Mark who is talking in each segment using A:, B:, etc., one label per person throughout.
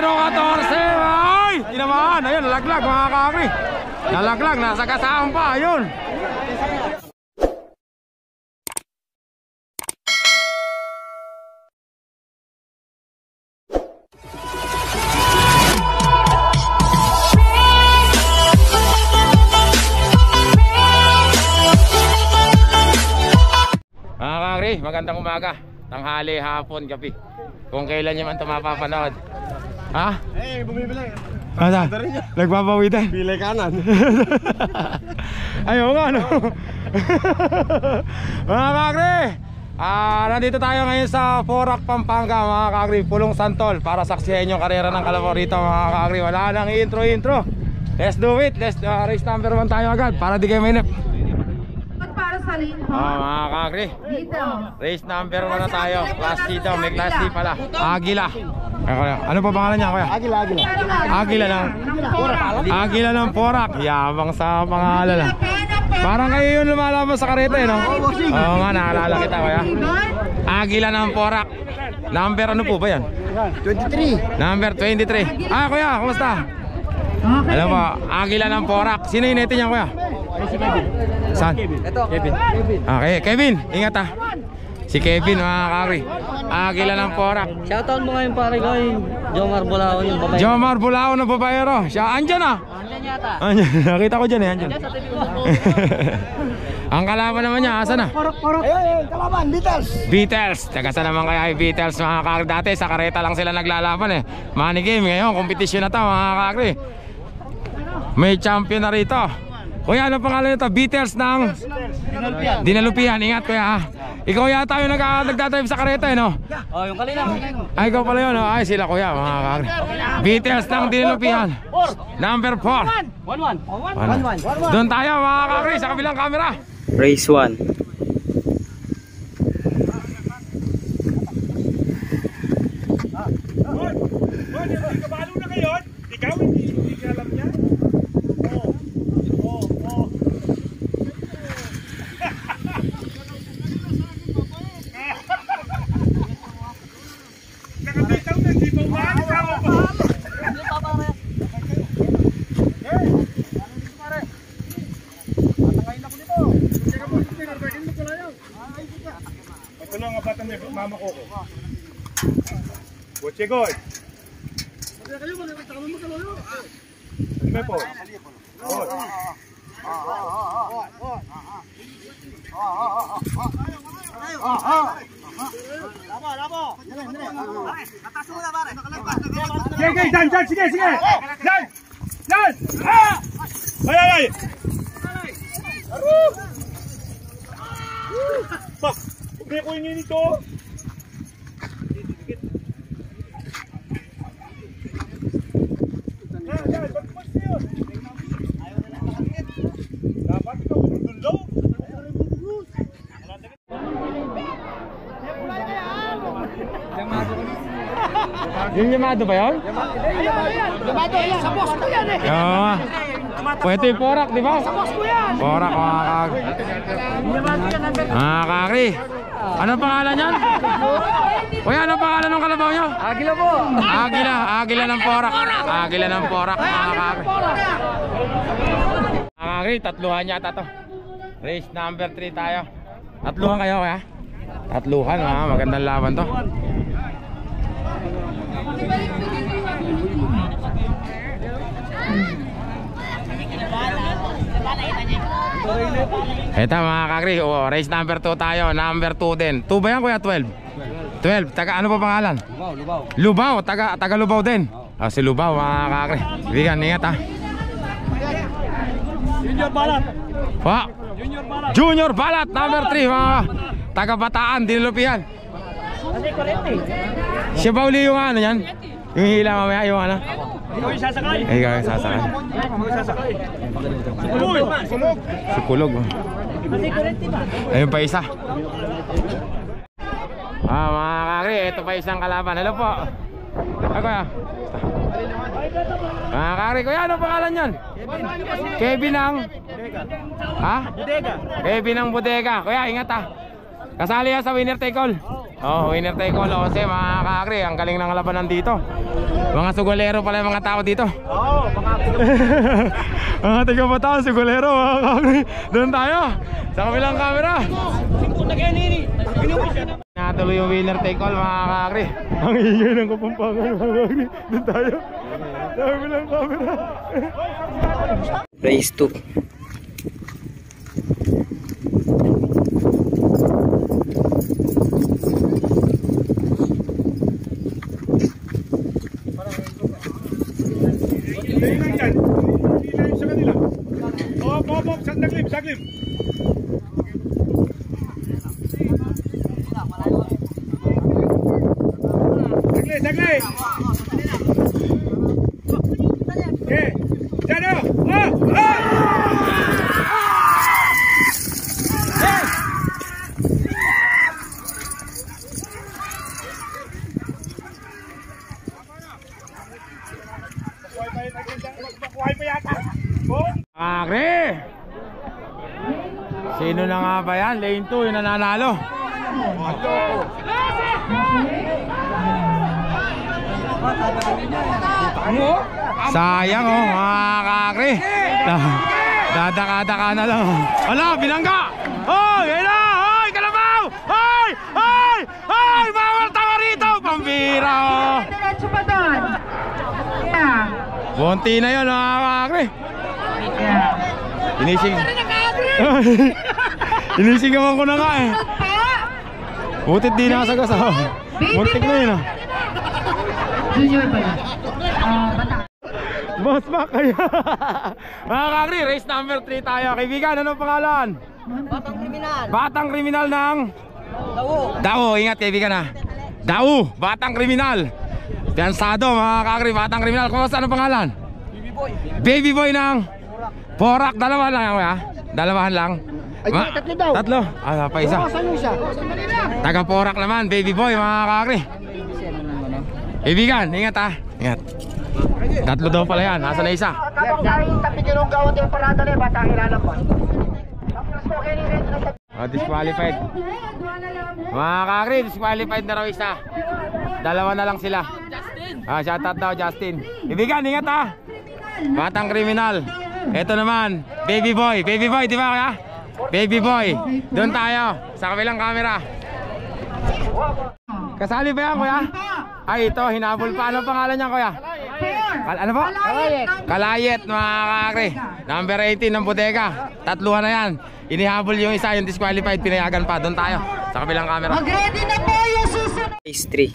A: Numero 14. Ay! Tinamaan. Ayun, nalaglag mga kakri. Nalaglag. Nasa kasaan pa. Ayun. Mga kakri, magandang umaga. Tanghali, hapon, gabi. Kung kailan nyo man ito mapapanood. Ha? Eh, bumibili. Asa? Nagpapawitan? Pilay kanan. Ayaw nga, no? Mga kakri, nandito tayo ngayon sa Porac, Pampanga, mga kakri. Pulong Santol para saksihin yung karera ng kalabaw rito, mga kakri. Wala nang intro. Let's do it. Let's race number 1 tayo agad para di kayo mainip. Mga kakri, race number 1 na tayo. Class C daw, may class C pala. Agila. Ano pa pangalan niya, kuya? Agila ng Porac. Yabang sa pangalan. Parang kayo yun lumalaban sa kareta, no? Oo nga, naalala kita, kuya. Agila ng Porac. Number ano po ba yan? 23. Number 23. Kuya, kumusta? Alam mo, Agila ng Porac. Sino yung netin niya, kuya? Saan? Ito, Kevin. Okay, Kevin, ingat ha. Si Kevin, mga kakri. Agila ng Porac.
B: Shoutout mo ngayon pare ko yung Jomar Bulao yung babae.
A: Jomar Bulao ng babayero. Siya, andyan ah.
B: Andyan yata.
A: Andyan, nakita ko dyan eh, andyan.
B: Andyan sa TV mo.
A: Ang kalaban naman niya, asan na?
C: Porok. Ayun, kalaban, Beatles.
A: Beatles. Tagasa naman kaya yung Beatles, mga kakri. Dati sa kareta lang sila naglalaban eh. Money game, ngayon, kompetisyon na to, mga kakri. May champion na rito. Kuya, ano pangalan nito? Beatles ng Dinalupian. Ingat kuya ha. Ikaw yata yung nagdadrive sa kareta eh, no?
B: Oh, yung kalina.
A: Ay, ikaw pala yun, no? Ay, sila kuya, mga kakri. Beatles ng Dinalupian. Number 4. 1-1. Doon tayo, mga kakri, sa kabilang camera.
B: Race 1.
D: Kabalo na kayo? Ikaw hindi ka alam niya? Nakatitaw na, di ba umali sa ako? Patakayin ako dito. Teka mo, pagkain mo pala yun. Pagkulo ang abatan niya, mama ko ko. Butche goy. Kayo mo, nagtakaman mo kaloyo. Ano po? Sige, dan, sige. Dan! Ay! Pak, hindi ko yung nito. Dapat ikaw dulaw.
A: Yung Yamado ba yun?
C: Yamado yan. Sa boss ko yan eh.
A: Oo. Pwede yung Porac, di ba?
C: Sa boss ko yan.
A: Porac, mga kakri. Mga kakri. Ano pangalan yan? Kuya, ano pangalan ng kalabaw nyo?
B: Agila po.
A: Agila ng Porac. Agila ng Porac, mga kakri. Mga kakri, tatluhan yata to. Race number 3 tayo. Tatluhan kayo, kuya? Tatluhan, magandang laban to. Ito mga kakri, race number 2 tayo. Number 2 din. 2 ba yan kuya? 12. Taga ano pa pangalan? Lubao. Taga Lubao din. Si Lubao mga kakri. Bigan, ingat ha. Junior Balat number 3 mga taga Bataan, Dinalupian. Siya ba uli yung ano yan? Yung hila mamaya, yung ano?
D: Ikaw yung sasakay.
A: Ikaw yung sasakay. Si Kulog. Ayun pa isa. Mga kakri, ito pa isang kalaban. Hello po. Kuya. Mga kakri, kuya, ano pangalan yan? Kevin ang Bodega. Kevin ang Bodega. Kuya, ingat ha. Kasali yan sa winner take all. Oh, winner take all 11 mga kakri. Ang galing ng labanan dito. Mga sugolero pala yung mga tao dito.
C: Oo, mga
A: Mga tiga pa tao, sugolero mga kakri. Doon tayo sa kabilang camera. Natuloy yung winner take all mga kakri. Ang ingay ng Kapampangan mga kakri. Doon tayo sa kabilang camera.
B: Race 2.
D: Hindi lang dyan. Hindi lang sa kanila. Oo, saglim. Saglim. Okay. Dyan o. Magpakuhay pa yata.
A: Kakri! Sino na nga ba yan? Lane 2 yung nananalo. Sayang oh mga kakri. Dadaka-daka na lang. Ala, binangga! Hoy! Ayun na! Hoy! Kalabaw! Hoy! Hoy! Hoy! Bawal tawa rito! Pambira oh!
E: Diretso pa doon. Yeah.
A: Bonti na yun mga kakri.
E: Yeah.
A: Inising. Inisigawan ko na nga eh. Butit di nakasagasama. Muntik na yun ah.
E: Junior ba yun? Bata.
A: Boss Mac kaya. Mga kakri, race number 3 tayo. Kaibigan, anong pangalan?
B: Batang kriminal.
A: Batang kriminal ng
B: Dawo.
A: Dawo, ingat kaibigan ha. Dawo, batang kriminal. Gansado mga kakri, batang kriminal. Kung ano pangalan?
B: Baby boy.
A: Baby boy ng Porak, dalawa lang yan kuya. Dalawahan lang.
C: Ay, tatlo daw.
A: Tatlo? Ah, pa isa.
C: Saan yung isa?
A: Taga Porak naman, baby boy mga kakri. Kaibigan, ingat ha. Ingat. Tatlo daw pala yan, nasa na isa.
C: Kapag ay tapi kinong gawin yung parada na bata kilalang pa.
A: Disqualified. Mga kakri, disqualified na raw isa. Dalawa na lang sila. Shout out daw Justin. Kaibigan, ingat ha. Batang kriminal. Ito naman, baby boy. Baby boy, di ba kaya? Baby boy. Doon tayo, sa kabilang camera. Kasali ba yan kuya? Ay ito, hinabol pa. Anong pangalan niya kuya? Ano po? Kalayet mga kakri. Number 18 ng bodega. Tatluhan na yan. Inihabol yung isa, yung disqualified. Pinayagan pa. Doon tayo, sa kabilang camera.
E: Mag-ready na po yung susunod.
B: Race 3.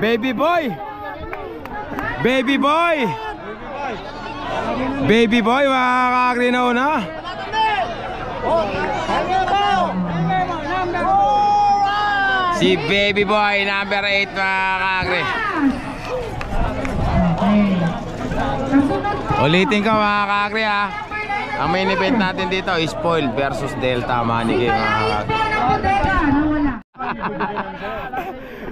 A: Baby boy! Baby boy! Baby boy, mga kakri na una. Si Baby Boy, number 8 mga kakri.
E: Okay. Kasunod po.
A: Ulitin ko mga kakri ha. Ang main event natin dito is Spoil versus Delta Manike mga kakri.
E: Nawala.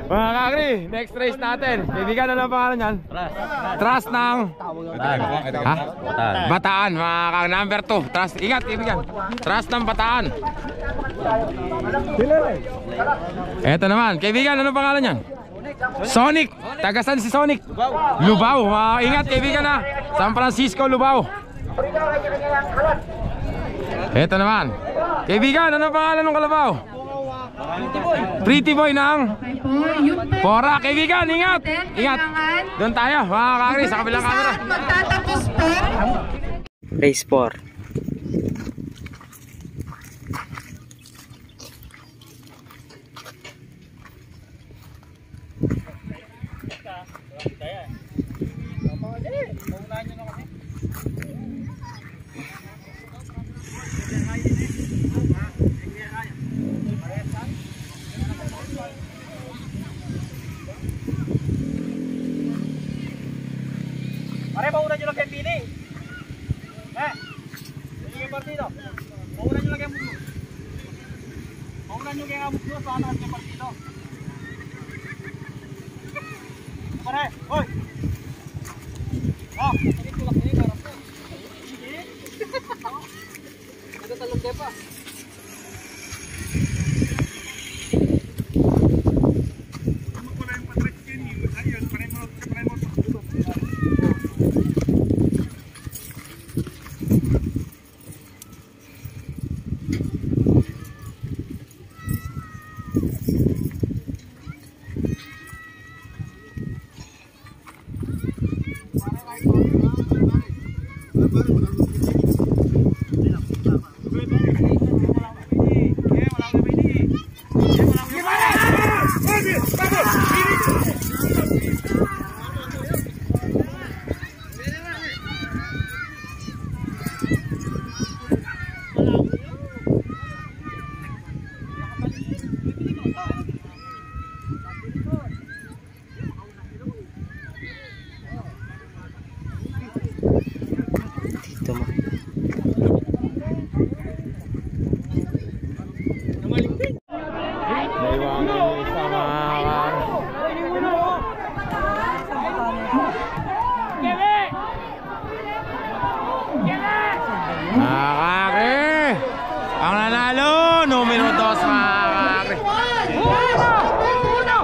A: Mga kakri, next race natin. Kaibigan na lang pangalan yan. Trust ng ha? Bataan mga kakri. Number 2. Trust. Ingat kaibigan. Trust ng Bataan. Eto naman. Kaibigan, ano pangalan yan? Sonic. Tagasan si Sonic? Lubao. Ingat kaibigan ha. San Francisco, Lubao. Eto naman. Kaibigan, ano pangalan ng kalabaw? Pretty Boy ng
E: Okay po. Yung
A: Pora. Kaibigan, ingat. Ingat.
E: kailangan.
A: Doon tayo mga kakri sa kabilang camera.
E: Saan magtatapos po?
B: Race 4.
D: Pare, mauna nyo lang kayo pili. Hindi kayo partido. Mauna nyo lang kayo muglo. Mauna nyo kayo muglo sa anak kayo partido. Pare, hoy! Sakit ko lang kayo, karap ko. Nagatalong kayo pa.
B: Dito mo.
A: Naiwanan yung isa mga kakri. Ang nanalo, numero 2 mga kakri.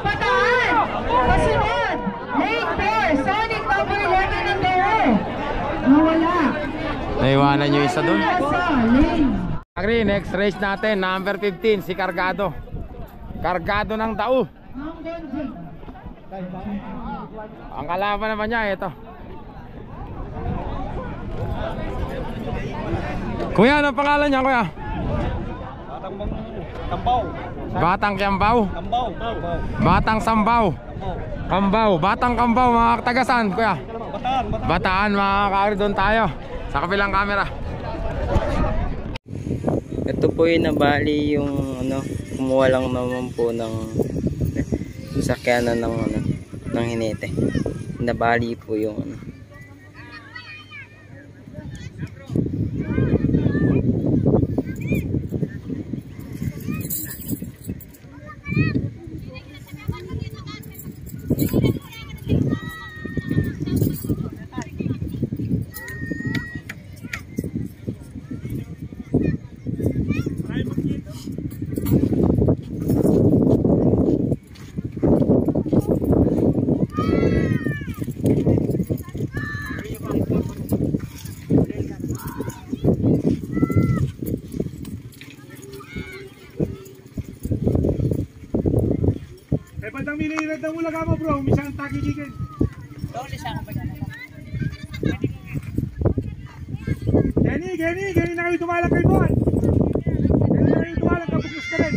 E: Bataan. Kasunod. Lane 4. Sonic number 11 ng Dero. Nawala.
A: Naiwanan yung isa dun.
E: Sa lane.
A: Kakri, next race natin, number 15, si Cargado. Cargado ng Tao.
E: Ma'am Benjing.
A: Ang kalaban naman niya, ito. Kuya, ano pangalan niya, kuya?
D: Tambaw.
A: Batang Kiambaw.
D: Tambaw.
A: Batang Sambaw. Kambaw. Batang Kambaw, mga tagasan, kuya.
D: Bataan.
A: Bataan, mga kakri, doon tayo. Sa kabilang camera.
B: Ito po yung nabali yung ano, kumuha lang naman po ng sakyanan ng ano, ng hinete. Nabali po yung ano.
D: Bandang milirat ng ulaga mo bro, misang takikikin. Gani na kayo tumalang kayo doon. Gani na kayo tumalang, kapuglos ka rin.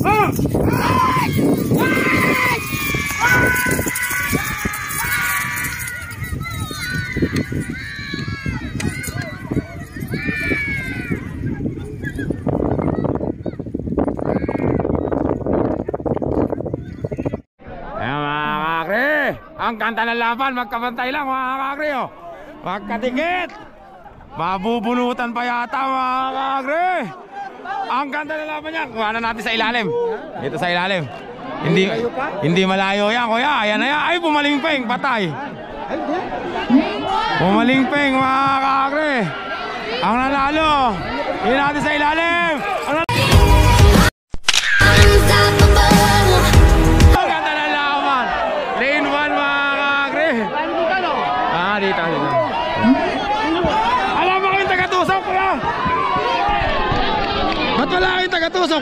D: Ah!
A: Ayan mga kakri, ang kanta ng laban, magkabantay lang mga kakri oh. Magkatikit, mabubunutan pa yata mga kakri. Ang kanta ng laban niya, kuha na natin sa ilalim. Dito sa ilalim. Hindi malayo yan kuya, ayan na yan. Ay pumalingping, patay. Pumalingping mga kakri. Ang nanalo, hindi natin sa ilalim. Dito. Alam mo kayong taga-tusok kuya? Ba't wala kayong taga-tusok?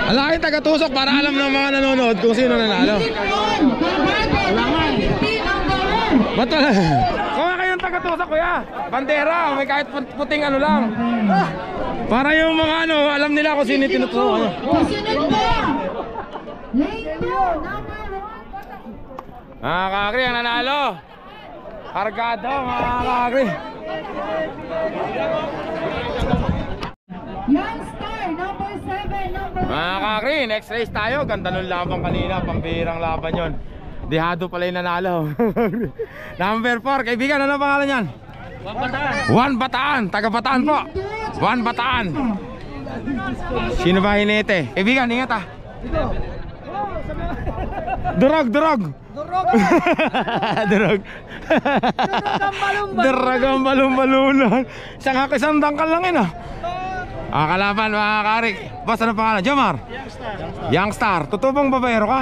A: Wala kayong taga-tusok para alam ng mga nanonood kung sino nanalo. Ba't wala? Kuha kayong taga-tusok kuya. Bandera, may kahit puting ano lang. Para yung mga ano, alam nila kung sino tinutusok. Mga kakri ang nanalo. Kargado mga kakri.
E: Young Star, number 7,
A: Mga kakri, next race tayo. Ganda nung laban kanina, pambihirang laban yon. Dihado pala yung nanalo. Number 4, kaibigan, ano pangalan yan? Juan Bataan, taga Bataan po. Juan Bataan. Sino ba hinete? Kaibigan, ingat ah. Durog. Durog ang balon-balunan. Isang dangkal lang yun ah. Kalaban mga karik. Boss, ano pangalan? Jomar? Youngstar. Totoo bang babayero ka?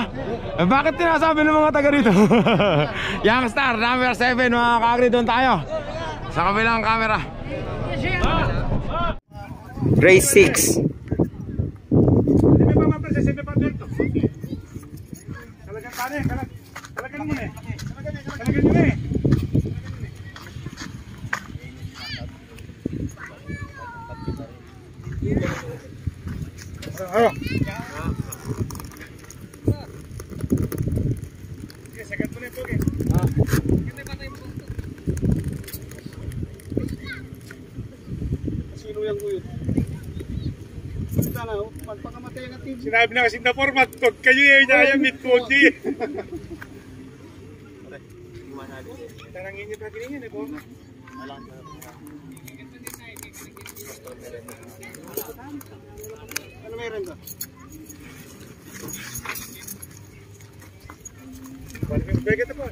A: Bakit tinasabi ng mga taga rito? Youngstar, number 7 mga karik. Doon tayo sa kabilang camera.
B: Race 6.
D: Talagang mo eh. Talagang mo eh. Ayo. Sige, sagat mo na ito. Sino yung uyod? Sinabi na kasi na format ko, kayo yung inayang mid-body. Tarangin niyo pa kiningin eh po. Ano meron ba? Balik may gata po.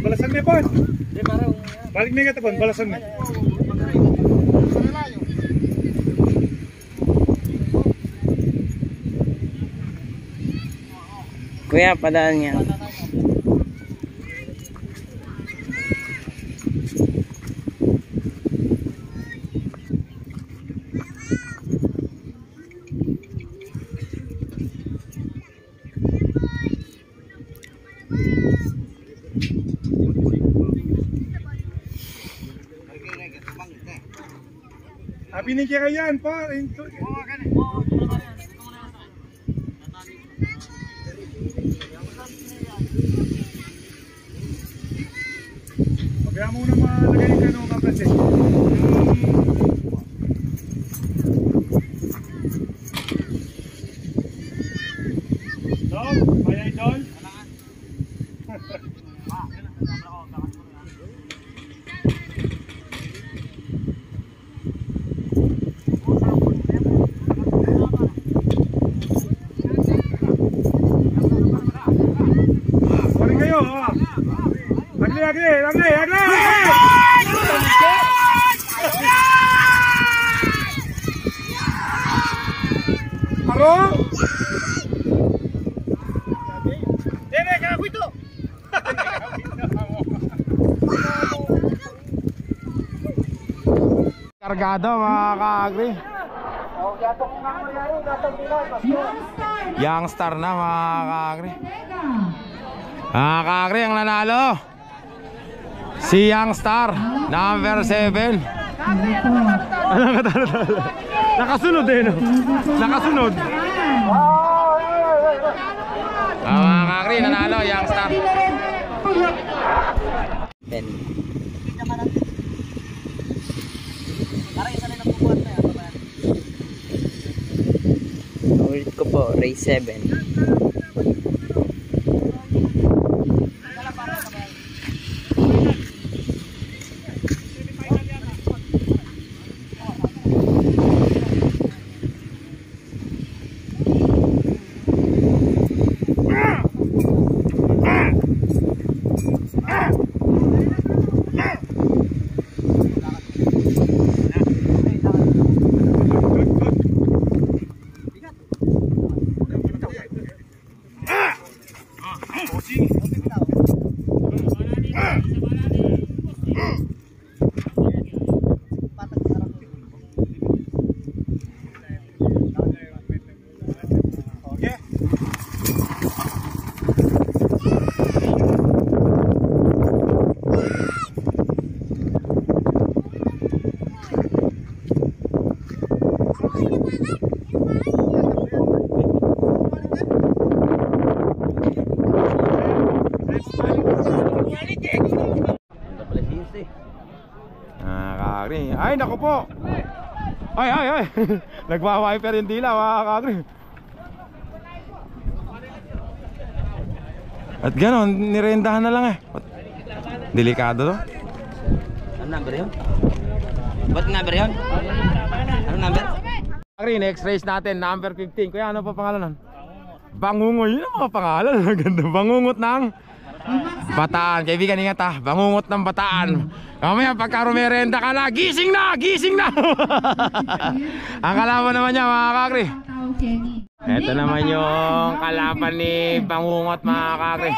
D: Balasan may po. Balik may gata po, balasan may.
B: Kuya, padaan niya.
D: Binigyan ka yan pa. Kaya muna malagay ka nung kaplasin. Dol, kaya idol? Agli! Haro? Dere, kaya ko ito!
A: Kargado mga ka-agri. Youngstar na mga ka-agri. Mga ka-agri ang nanalo. Si Youngstar, number 7. Ano ka talo-talo? Nakasunod eh no? Nakasunod. Mga ka-agri, nanalo Youngstar.
D: Para isa lang nabubuhat na yan.
B: Ulit ko po, race 7.
A: Ay, naku po. Ay. Nagwa-wiper yung dila, mga kakri. At gano'n, nirendahan na lang eh. Delikado to.
B: Ano number yun? Ba't number yun? Ano number?
A: Kakri, next race natin, number 15. Kuya, ano pa pangalan nun? Bangungoy, yun ang mga pangalan. Ganda, bangungot ng Bataan. Kaibigan, ingat ha. Bangungot ng Bataan. Mamaya pagka rumerenda ka na, gising na! Ang kalaban naman niya, mga kakri. Ito naman yung kalaban ni Bangungot, mga kakri.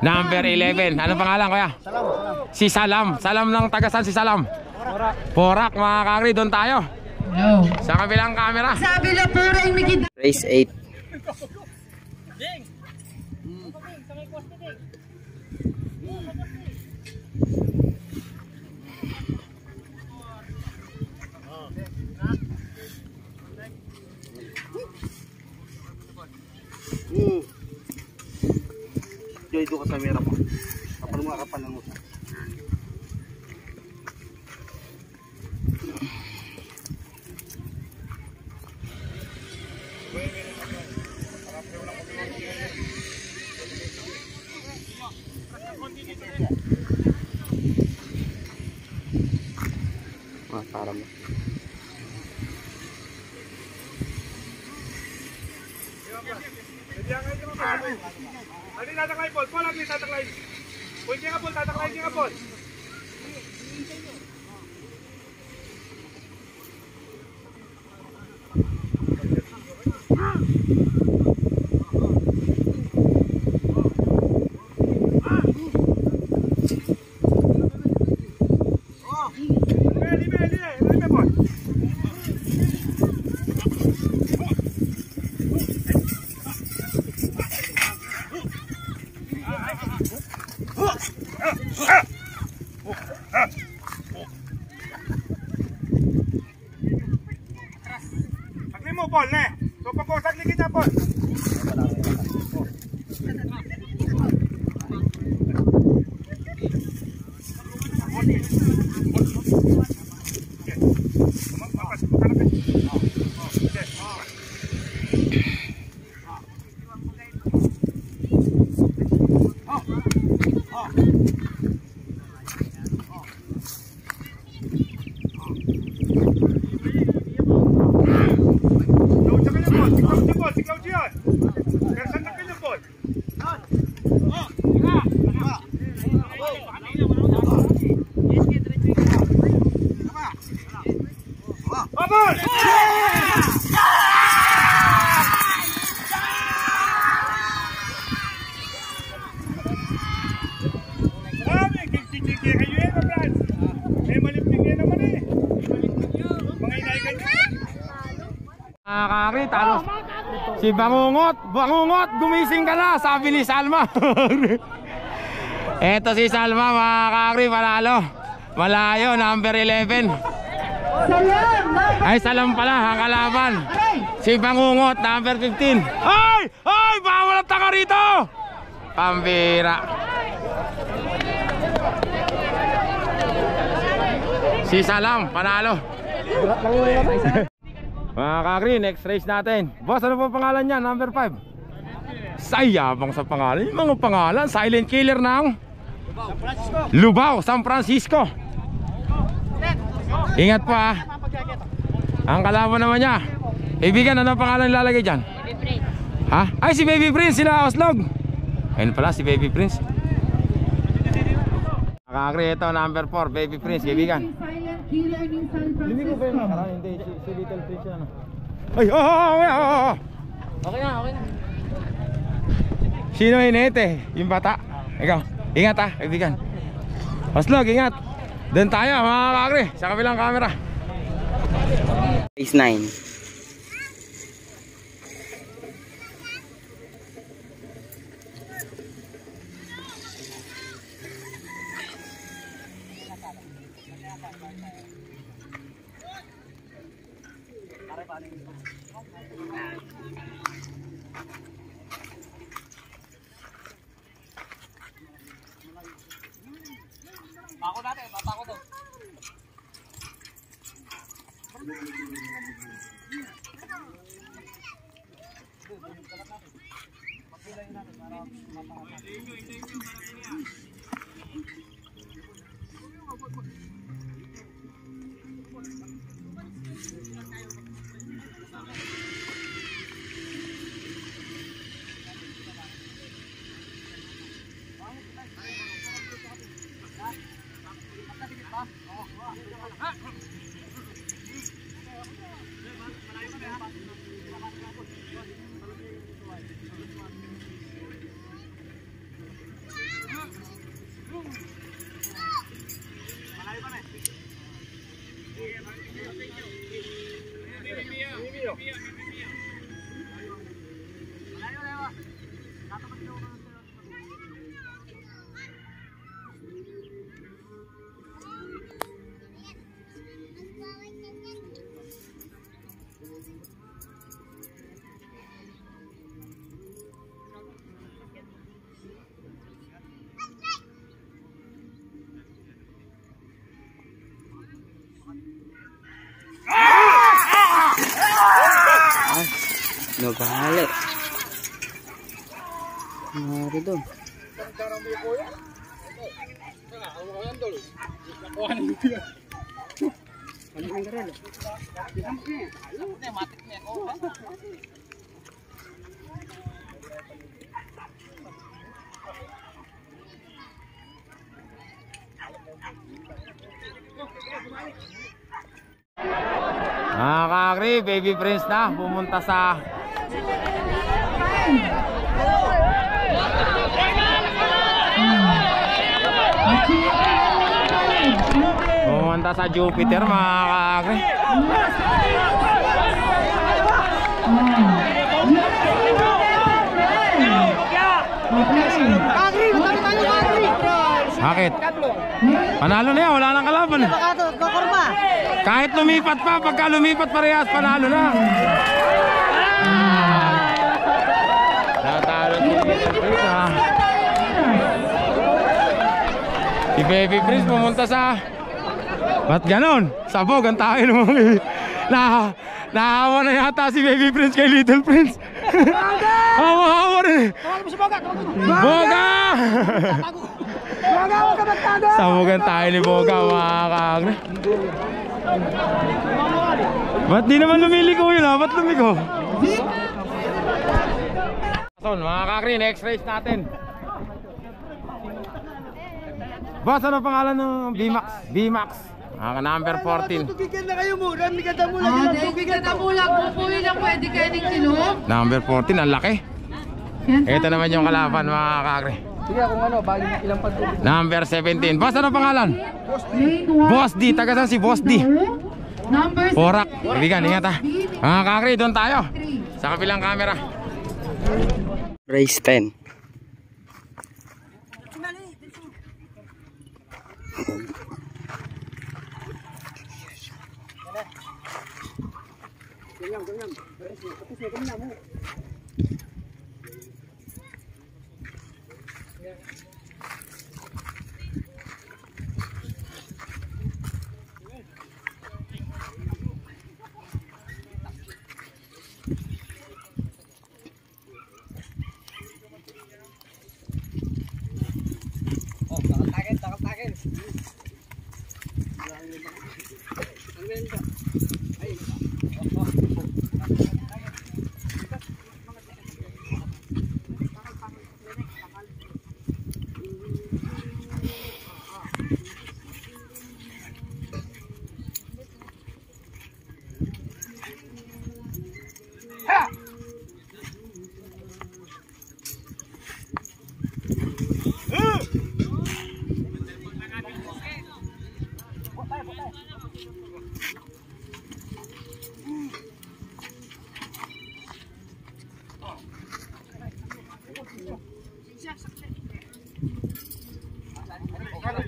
A: Number 11. Ano pangalan, kuya? Si Salam. Salam ng tagasan si Salam. Porak, mga kakri. Doon tayo. Sa kabilang camera.
E: Sabi na po rin may
B: Race 8.
D: Joy, doon ka sa mera mo. Kapag mga kapanan mo.
B: Para mo.
D: Adi tataklay, Paul. Paul, adi tataklay. Paul, ka, Paul. Tataklay ka, Paul. Sagli mo, Paul, ne? So, pagkosagli kita, Paul.
A: Talo. Si Bangungot, gumising ka na, sabi ni Salma. Eto si Salma, mga kakri, panalo. Malayo, number 11. Ay, Salam pala, ang kalaban. Si Bangungot, number 15. Ay! Bawal ang taka rito! Pambira. Si Salam, panalo. Mga kakri, next race natin. Boss, ano po pangalan niya? Number 5. Sayabang sa pangalan. Yung mga pangalan, silent killer ng Lubao, San Francisco. Ingat pa. Ang kalaban naman niya. Ibigan, ano pangalan nilalagay dyan? Ha? Ay, si Baby Prince, sila Oslog. Ayun pala, si Baby Prince. Kakri, ito, number 4, Baby Prince, kaibigan. Hindi ko ba yung nakaraan? Hindi, si Little Prince yan. Ay, okay na. Sino inete? Yung bata? Ikaw, ingat ha, kaibigan. Oslog, ingat. Doon tayo, mga kakri, sa kabilang camera.
B: Race 9.
D: Bako dati, babako to.
B: No, bahali. Mari doon.
A: Mga kakri, Baby Prince na pumunta sa Jupiter, mga kakri. Bakit? Panalo na yan, wala nang kalaban. Kahit lumipat pa, pagka lumipat parehas, panalo na. Natalo si Baby Prince, ha. Si Baby Prince pumunta sa... Ba't ganon? Sabog ang tayo naman. Nahawa na yata si Baby Prince kay Little Prince. Hawa rin. Boga! Sabogan tayo ni Boga, mga kakri. Ba't di naman lumiliko yun, ha? Ba't lumiko? Mga kakri, next race natin. Boss, ano pangalan ng B-Max? B-Max, number 14.
D: Tubigyan na kayo muna, may kadamulag.
E: Kadamulag, pupuwi lang pwede kayo ng kilo.
A: Number 14, ang laki. Ito naman yung kalaban, mga kakri.
D: Sige, kung ano, bali ilang pagtubig.
A: Number 17. Boss, ano pangalan? Boss D. Taga saan si Boss D? Porak. Kaibigan, ingat ha. Mga kakri, doon tayo. Sa kabilang camera.
B: Race 10.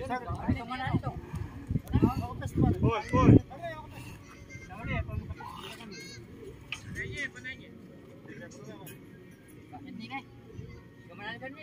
A: Bug.
E: Lane 3.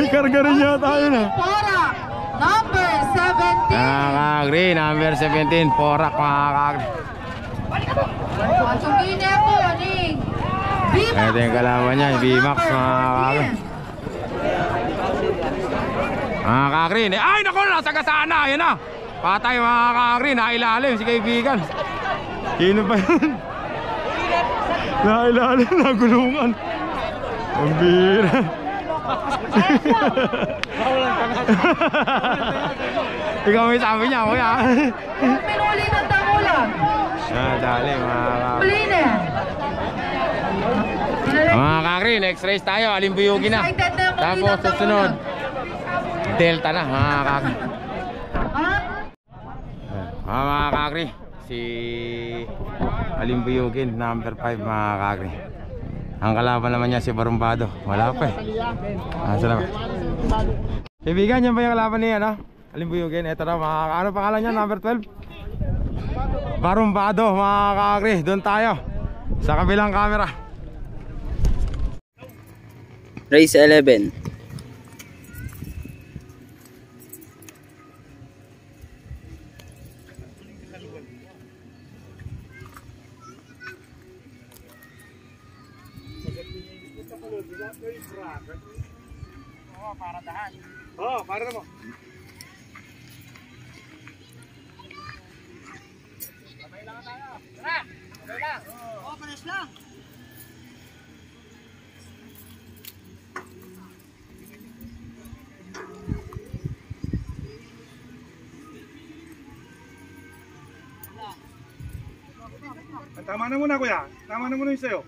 A: Karga rin yata tayo na.
E: Porak, number 17.
A: Kakagri, number 17. Porak mga kakagri.
E: Patsugine po, Ning. B-Max.
A: Ito yung kalaban niya, B-Max mga kakagri. Mga kakagri. Ay naku, nasagasaan na. Ayan na. Patay mga kakagri, nailalim si kaibigan. Sino pa yun? Nailalim, nagulungan. Ang bira. Ikaw may sabi niya, kuya.
E: Pinuli ng tangulan.
A: Dali mga kakagri.
E: Huli na.
A: Mga kakagri, next race tayo. Alimbuyugin na.
E: Excited na yung
A: Tapos
E: muli ng
A: susunod,
E: tangulan.
A: Delta na mga kakagri.
E: Ha?
A: Mga kakagri, si Alimbuyugin, number 5 mga kakagri. Ang kalaban naman niya si Barumbado. Wala pa eh. Salamat. Kaibigan, yan ba yung kalaban niya, no? Alimbuyugin, eto na mga ano pangalan niya, number 12? Barumbado mga kakagri. Doon tayo sa kabilang camera.
B: Race 11.
D: Para na mo. Pares lang.
F: Tama na muna kuya. Tama na muna yung sayo.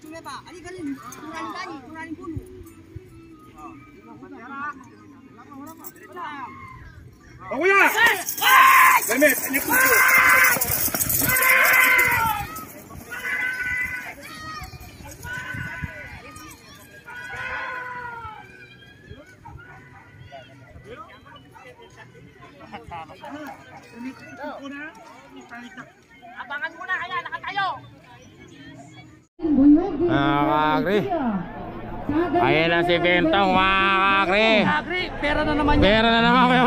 D: Tuloy pa. Ali galing. Turaling puno.
F: O kuya! Damit, anyok po.
D: Abangan muna kaya nakatayo.
A: Kakagri. Ayan na si Bentong mga kakagri.
D: Kagri, pera na naman yan.
A: Pera na naman kayo.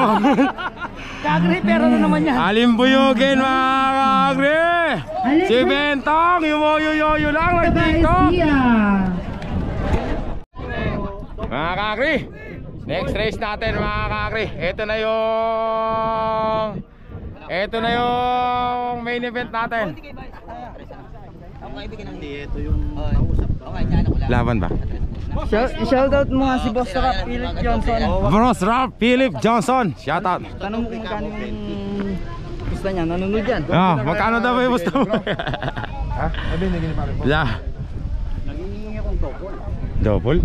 D: Kagri, pera na naman yan.
A: Alimbuyugin mga kakagri. Si Bentong, yumoyo lang ng TikTok. Mga kakagri, next race natin mga kakagri. Ito na yung main event natin. Laban ba?
B: Shoutout mo nga si Boss Rap Philip Johnson.
A: Boss Rap Philip Johnson. Shout out.
B: Tanong mo kung magkano yung gusto niya. Nanonood yan.
A: Magkano daw ba yung gusto mo?
F: Ha? Sabi, hindi pa rin po.
A: Double?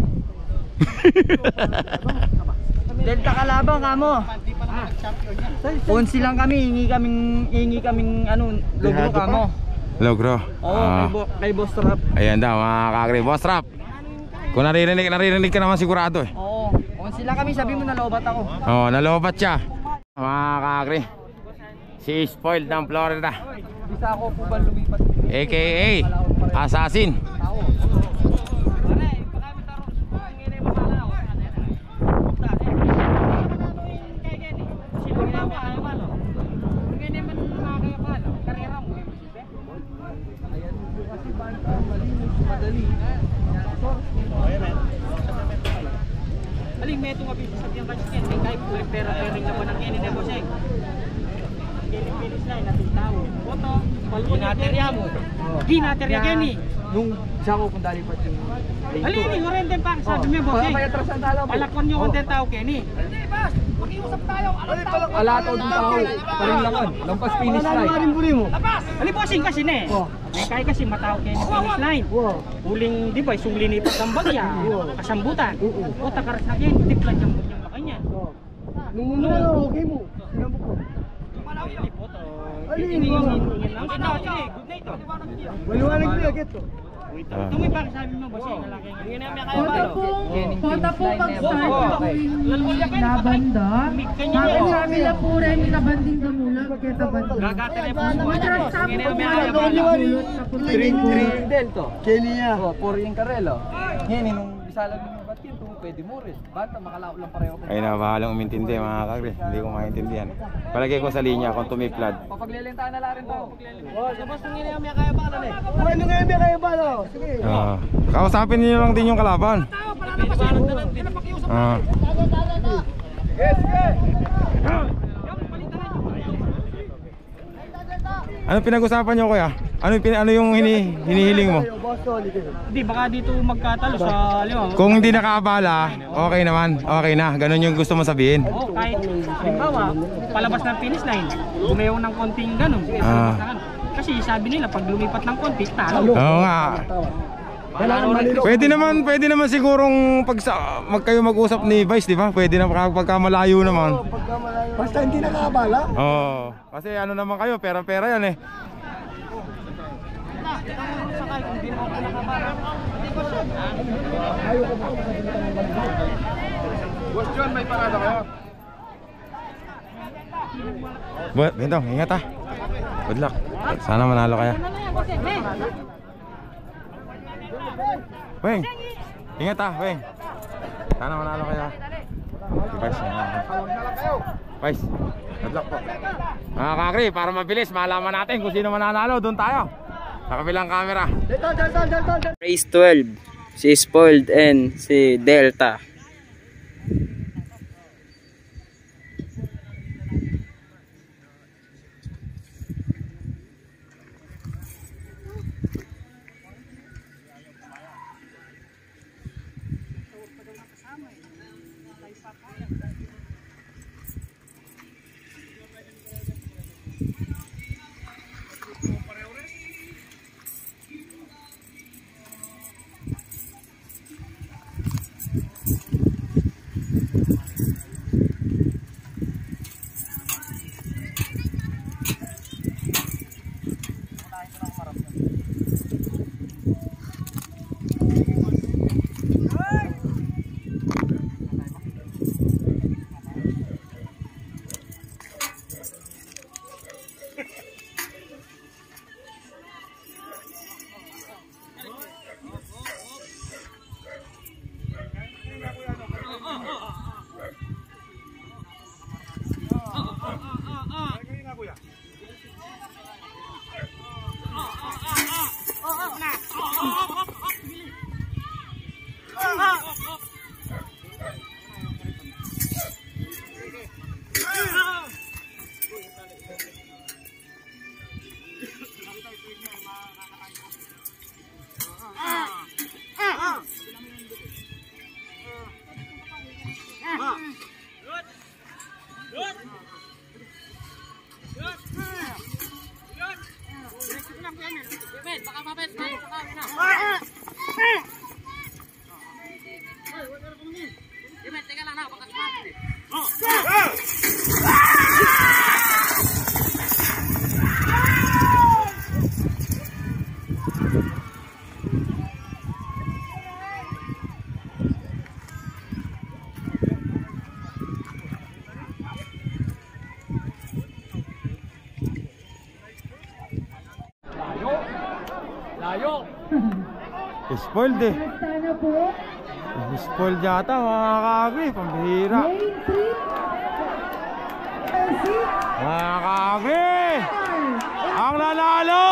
B: Delta kalaban kamo. 11 lang kami, hingi kaming ano, logro kamo.
A: Logro.
B: Oo, kay Boss Rap.
A: Ayan daw mga kakri. Boss Rap. Kung naririnig ka naman sigurado eh.
B: Oo, 11 lang kami, sabi mo nalobat ako.
A: Oo, nalobat siya. Mga kakri. Si Spoiled ng Florida.
B: Bisa ako po ba lumipat?
A: AKA Assassin.
D: Aling meto nga bisat yung kanyan, may kahit pero pering na po ng kinin na boseng. Finish line natin tao. Foto, ginaterya mo. Ginaterya gani.
B: Nung siya ko kung dali pa yung
D: Alin ni orente pa sabi mo boseng. Palakon niyo content tao kani. Hindi bas, mag-iusap tayo.
B: Ala to din tao. Paring langan, lampas finish line.
D: Lapas. Ali boseng kasi ne. May kay kasi matao kani finish line. Uling di ba isong linipat ng bagya. Kasambutan. O takaras na kani, tiplan yung makanya.
B: Nung okay mo. Sinabok ko. Maliwanag niya, get to.
D: Tumi pa sabi mo boss eh lalaki.
E: Kota po pag-start laban da. Bakit sa amin lang po rin kabanding damula kita banding.
D: Gagate po.
E: Matras sa po pulot sa puting
B: Delto. Kenya. Por yung Carrelo. Yan nung bisalan mo ba't yun, pwede mo rin. Bata makalao lang pareho.
A: Ay na, bahalang umintindi mga kakri. Hindi ko maintindihan. Palagay ko sa linya kung tumiplad.
B: Papaglilentahan na lang rin po.
D: Tapos nang ina may kaya pa na eh.
B: Ano nga yung kaya ba no? Sige.
A: Kausapin niyo lang din yung kalaban. Ano pinag-usapan niyo kuya? Ano yung hinihiling mo?
D: Hindi baka dito magkatalo sa lima.
A: Kung hindi nakaabala, okay naman. Okay na. Ganun yung gusto mo sabihin.
D: Oo, kahit halimbawa, palabas ng finish line, gumayon ng konting gano'n. Kasi sabi nila, pag lumipat ng konti, talo.
A: Oo nga. Pwede naman sigurong kayo mag-usap ni Vice, di ba? Pwede na pagka malayo naman.
B: Basta hindi nakaabala.
A: Oo. Kasi ano naman kayo, pera-pera yan eh.
F: Boss John, may parada kayo?
A: Bentong, ingat ha. Good luck. Sana manalo kaya. Weng, ingat ha, Weng. Sana manalo kaya. Vice, Vice, good luck po. Mga kakri, para mabilis, malaman natin kung sino mananalo. Doon tayo. Sa kabilang camera.
B: Race 12. Si Spoiled and si Delta.
A: Spoiled eh.
E: Sana po.
A: Spoiled yata mga kagri. Pambihira.
E: Lane 3.
A: Mga kagri! Ang nanalo!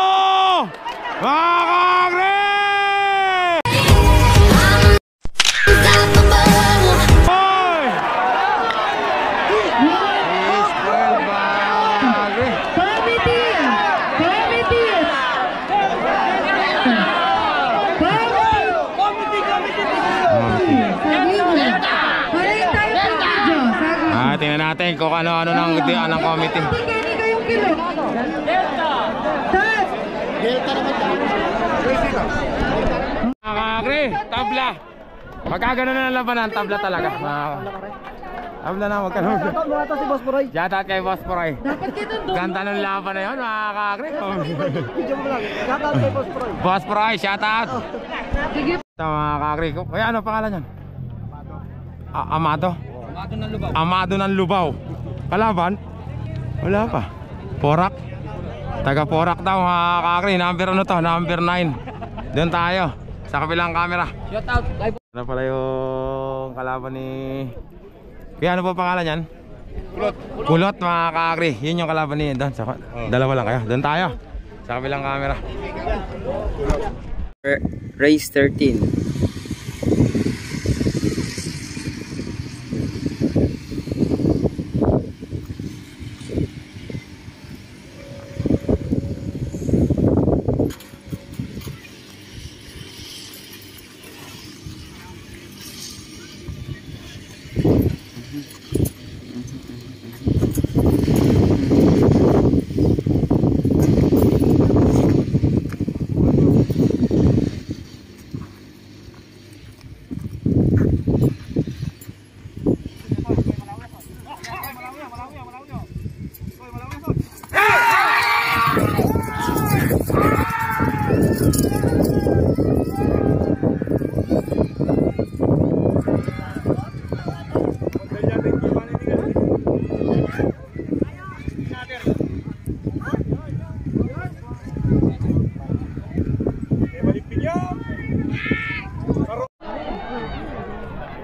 A: Mga kagri! Hoy! Spoiled mga kagri.
E: Committee!
A: Tingnan natin kung ano-ano ng committee.
E: Tingnan kayong kilo.
A: Mga kagri, tabla. Magkagano na ng labanan, tabla talaga. Tabla na, magkano. Shout out kay Boss Poray.
E: Dapat kitong doon.
A: Ganda ng laban na yun, mga kagri. Boss Poray, shout out.
E: Sige.
A: Mga kagri, kaya ano pangalan yan? Amado?
B: Amado ng Lubao.
A: Amado ng Lubao. Kalaban? Wala pa. Porak. Taga Porak daw mga kakri. Number ano to? Number 9. Doon tayo. Sa kabilang camera.
B: Shout out.
A: Ano pala yung kalaban ni... Kaya ano po pangalan yan? Kulot. Kulot mga kakri. Yun yung kalaban ni... Doon. Dalawa lang kayo. Doon tayo. Sa kabilang camera.
B: Race 13.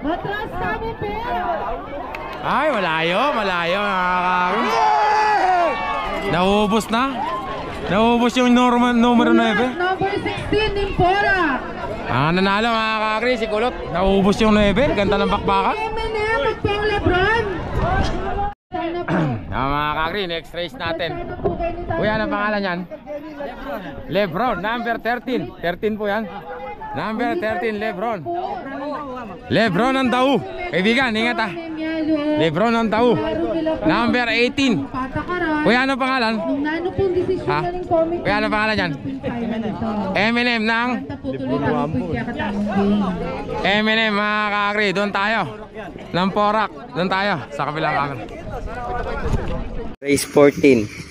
E: Matras kami, pero.
A: Ay, malayo mga kakri. Naubos na. Naubos yung numero 9.
E: Number 16, Nimpora.
A: Nanalo mga kakri, si Kulot. Naubos yung 9. Ganda ng bakbakan.
E: M&M at pang Lebron. Sana po.
A: Mga kakri, next race natin.
E: Sana po kayo ni Tano.
A: Kuya, ano pangalan yan? Lebron, number 13. 13 po yan. Number 13, Lebron. Lebron ng Dau. Kaibigan, ingat ah. Lebron ng Dau. Number 18.
E: Patakaran.
A: Kuya, ano pangalan?
E: Nung nano pong desisyon
A: Ha?
E: na ng committee.
A: Kuya, ano pangalan yan? M&M ng
E: Kanta po tuloy kami po kaya katamang game.
A: M&M mga kakri. Doon tayo. Ng Porak. Doon tayo. Sa kabilang camera.
B: Race 14.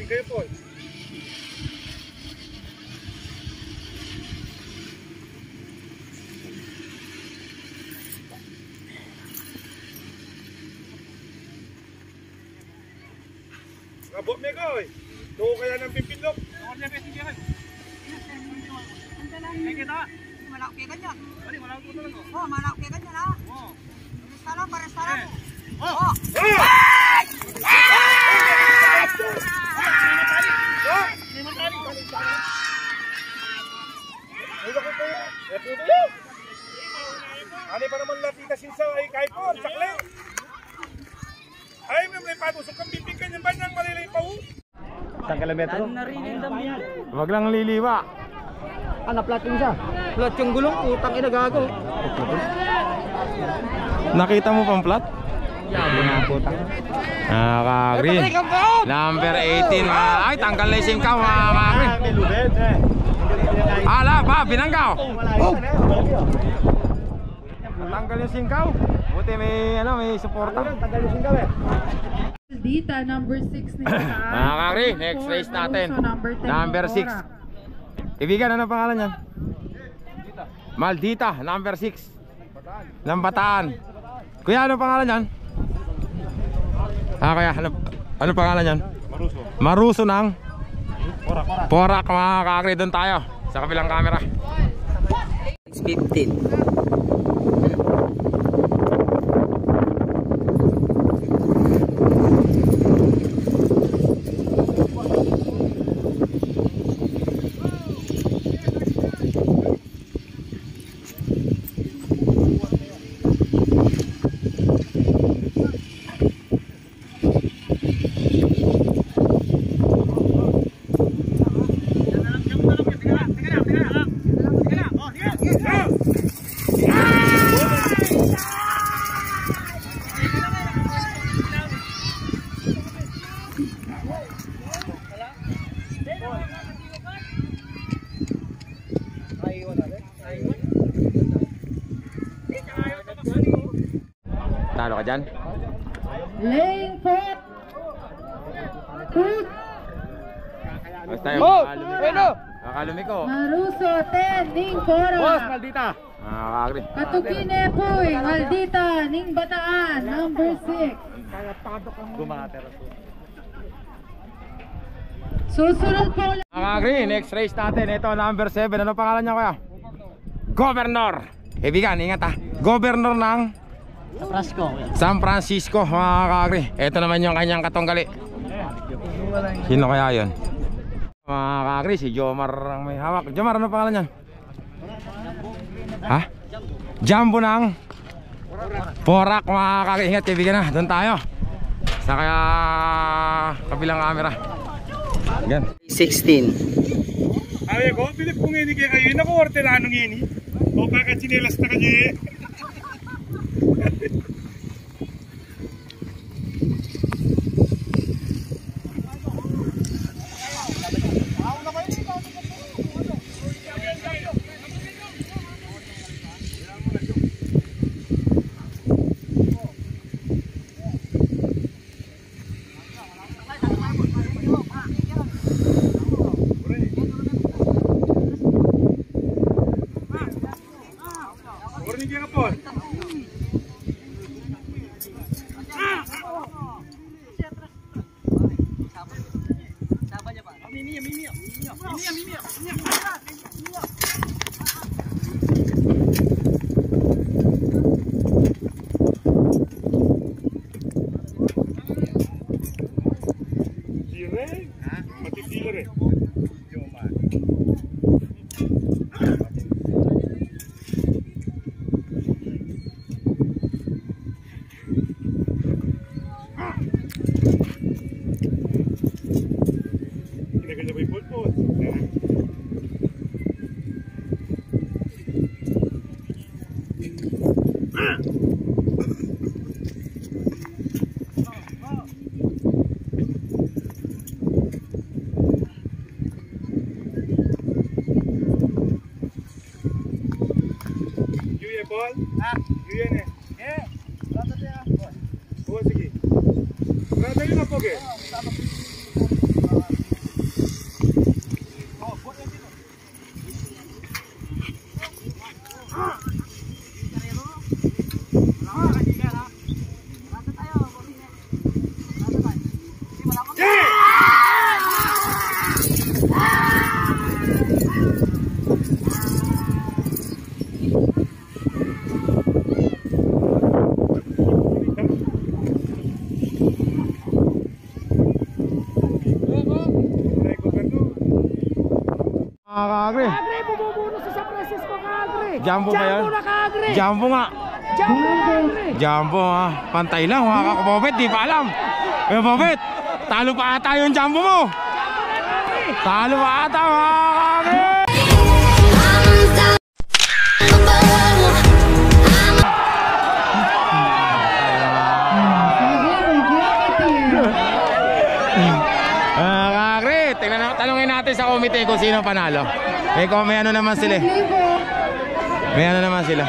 F: Kayo po. Kabot me ko eh. Tuko kaya ng pipinlok. Tuko niya pwede siya. Ay kita.
G: Malak kayo ganyan.
F: Ano, malawak po talaga.
G: Oh, malak kayo ganyan ha.
F: Oo.
G: Pares tala.
F: Oh! Ano pa naman latita sinsa ay kahit po, sakle. Ay, may patusok kang bibigyan yung banyang malilay pa ho.
B: Isang kilometro.
A: Wag lang liliwa.
B: Plat yung gulong, putang inagago.
A: Nakita mo pang plat?
B: Yago na putang.
A: Nakaka-green. Number 18 mga. Ay, tanggal na yung singkaw mga ka-green. Ala pa, binanggaw. Oh! Tanggal yung singkaw. Buti may suporta.
B: Tagal yung singkaw eh.
E: Maldita, number 6 nila.
A: Mga ka-green, next race natin. Number 6. Ibigan, ano pangalan niyan? Maldita, number 6. Ng Bataan. Kuya, ano pangalan niyan? Kuya, ano pangalan niyan? Maruso ng Porak, mga ka-green. Doon tayo sa kabilang camera.
B: 15.
A: Talo ka dyan?
E: Lane 4.
A: Basta yung kakalumi ko.
E: Maruso 10, Ning Porak.
B: Maldita.
A: Mga ka-green.
E: Katukine Poy, Maldita, Ning Bataan, number 6. Susunod po ulit.
A: Mga ka-green, next race natin. Ito, number 7. Ano pangalan niya kuya? Governor. Ibigan, ingat ha. Governor ng San Francisco, mga ka-green. Ito naman yung kanyang katunggali. Sino kaya yun? Mga ka-green, si Jomar ang may hawak. Jomar, ano pangalan niyan? Ha? Jumbo ng Porak, mga ka-green. Ingat, ibigan na. Doon tayo sa kaya kabilang camera. Yan.
B: 16.
F: Ay ko, Pilip kung ini kaya kayo, naku, ortelanong ini. O bakit sinilas na kanya?
A: Jumbo ba yun?
D: Jumbo na kaagre.
A: Jumbo nga. Jumbo ha. Pantay lang mga kakabobet, di pa alam. Yung bobet, talo pa ata yung jumbo mo. Talo pa ata mga kakabobet. Tanungin natin sa komite kung sino panalo. May ano naman sila. May ano naman sila.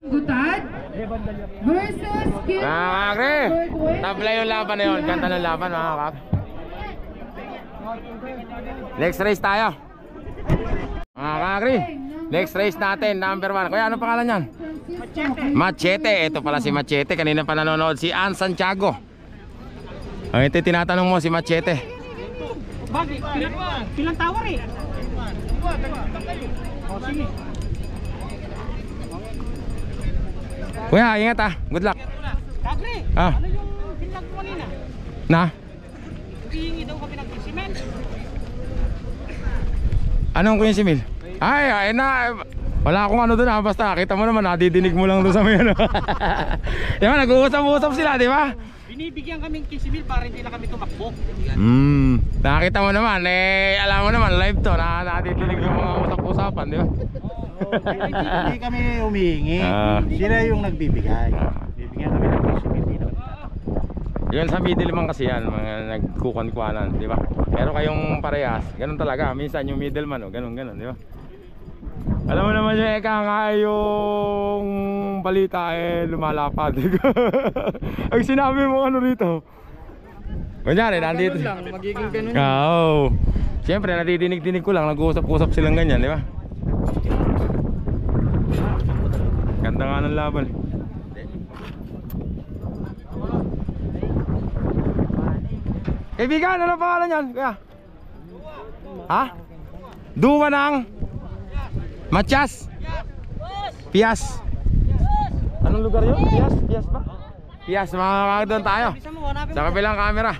E: Gutad versus Kim.
A: Kakre, tabla yung laban na yun. Ganda ng laban mga kakre. Next race tayo. Mga kakre, next race natin, number 1. Kuya, ano pangalan yan? Machete. Ito pala si Machete. Kanina pa nanonood si Ann Santiago. Ang ito tinatanong mo si Machete.
D: Bakit? Pilang tower eh. O sige.
A: Kuya, ingat ah. Good luck.
D: Kagre,
A: Ah.
D: ano yung binlag mo kanina?
A: Na?
D: Hihingi daw kami ng cement.
A: Anong Kuya Simil? Ay na. Wala akong ano doon ah. Basta kita mo naman, nadidinig mo lang doon sa may ano. Diba, nag-uusap-usap sila, di ba?
D: Binibigyan kaming 15,000 para hindi na kami tumakbo.
A: Nakita mo naman, alam mo naman, live to, nadidinig yung mga usap-usapan, di ba?
G: Hindi kami humihingi. Sila yung nagbibigay. Bibigyan kami ng 15,000 dito.
A: Yun sa middleman kasi yan, mga nagkukuan-kuanan, di ba? Pero kayong parehas, ganun talaga. Minsan yung middleman, ganun, di ba? Alam mo naman yung nga yung balita lumalapad. Ang sinabi mo ano rito? Kunyari, nandito.
B: Magiging ganun.
A: Oo. Siyempre, nadidinig-dinig ko lang, nag-uusap-usap silang ganyan, di ba? Ganda nga ng laban. Kaibigan, ano pangalan yan? Kuya? Ha? Duwa ng Matias? Pias? Anong lugar yun? Pias? Pias ba? Pias, mga doon tayo. Sa kabilang camera.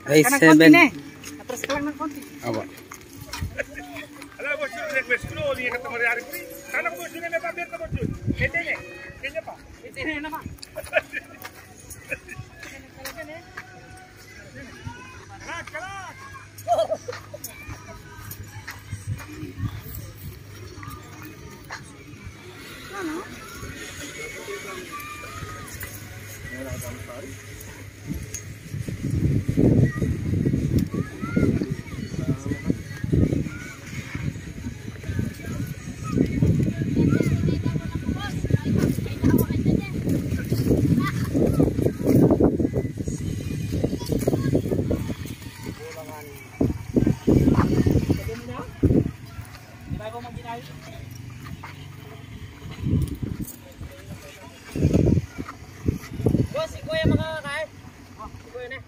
B: Race
D: Ka ng konti na eh. Atras ka lang ng konti.
G: Aba.
F: Alam mo, sino request ko, hindi ka tamariyari ko rin. Sana ko sino na pabiyak na mo, Jun. Kete ne, kanya pa.
D: Ito na naman.
F: Kalat!
D: Boss, si Kuya makakakain. Si Kuya na.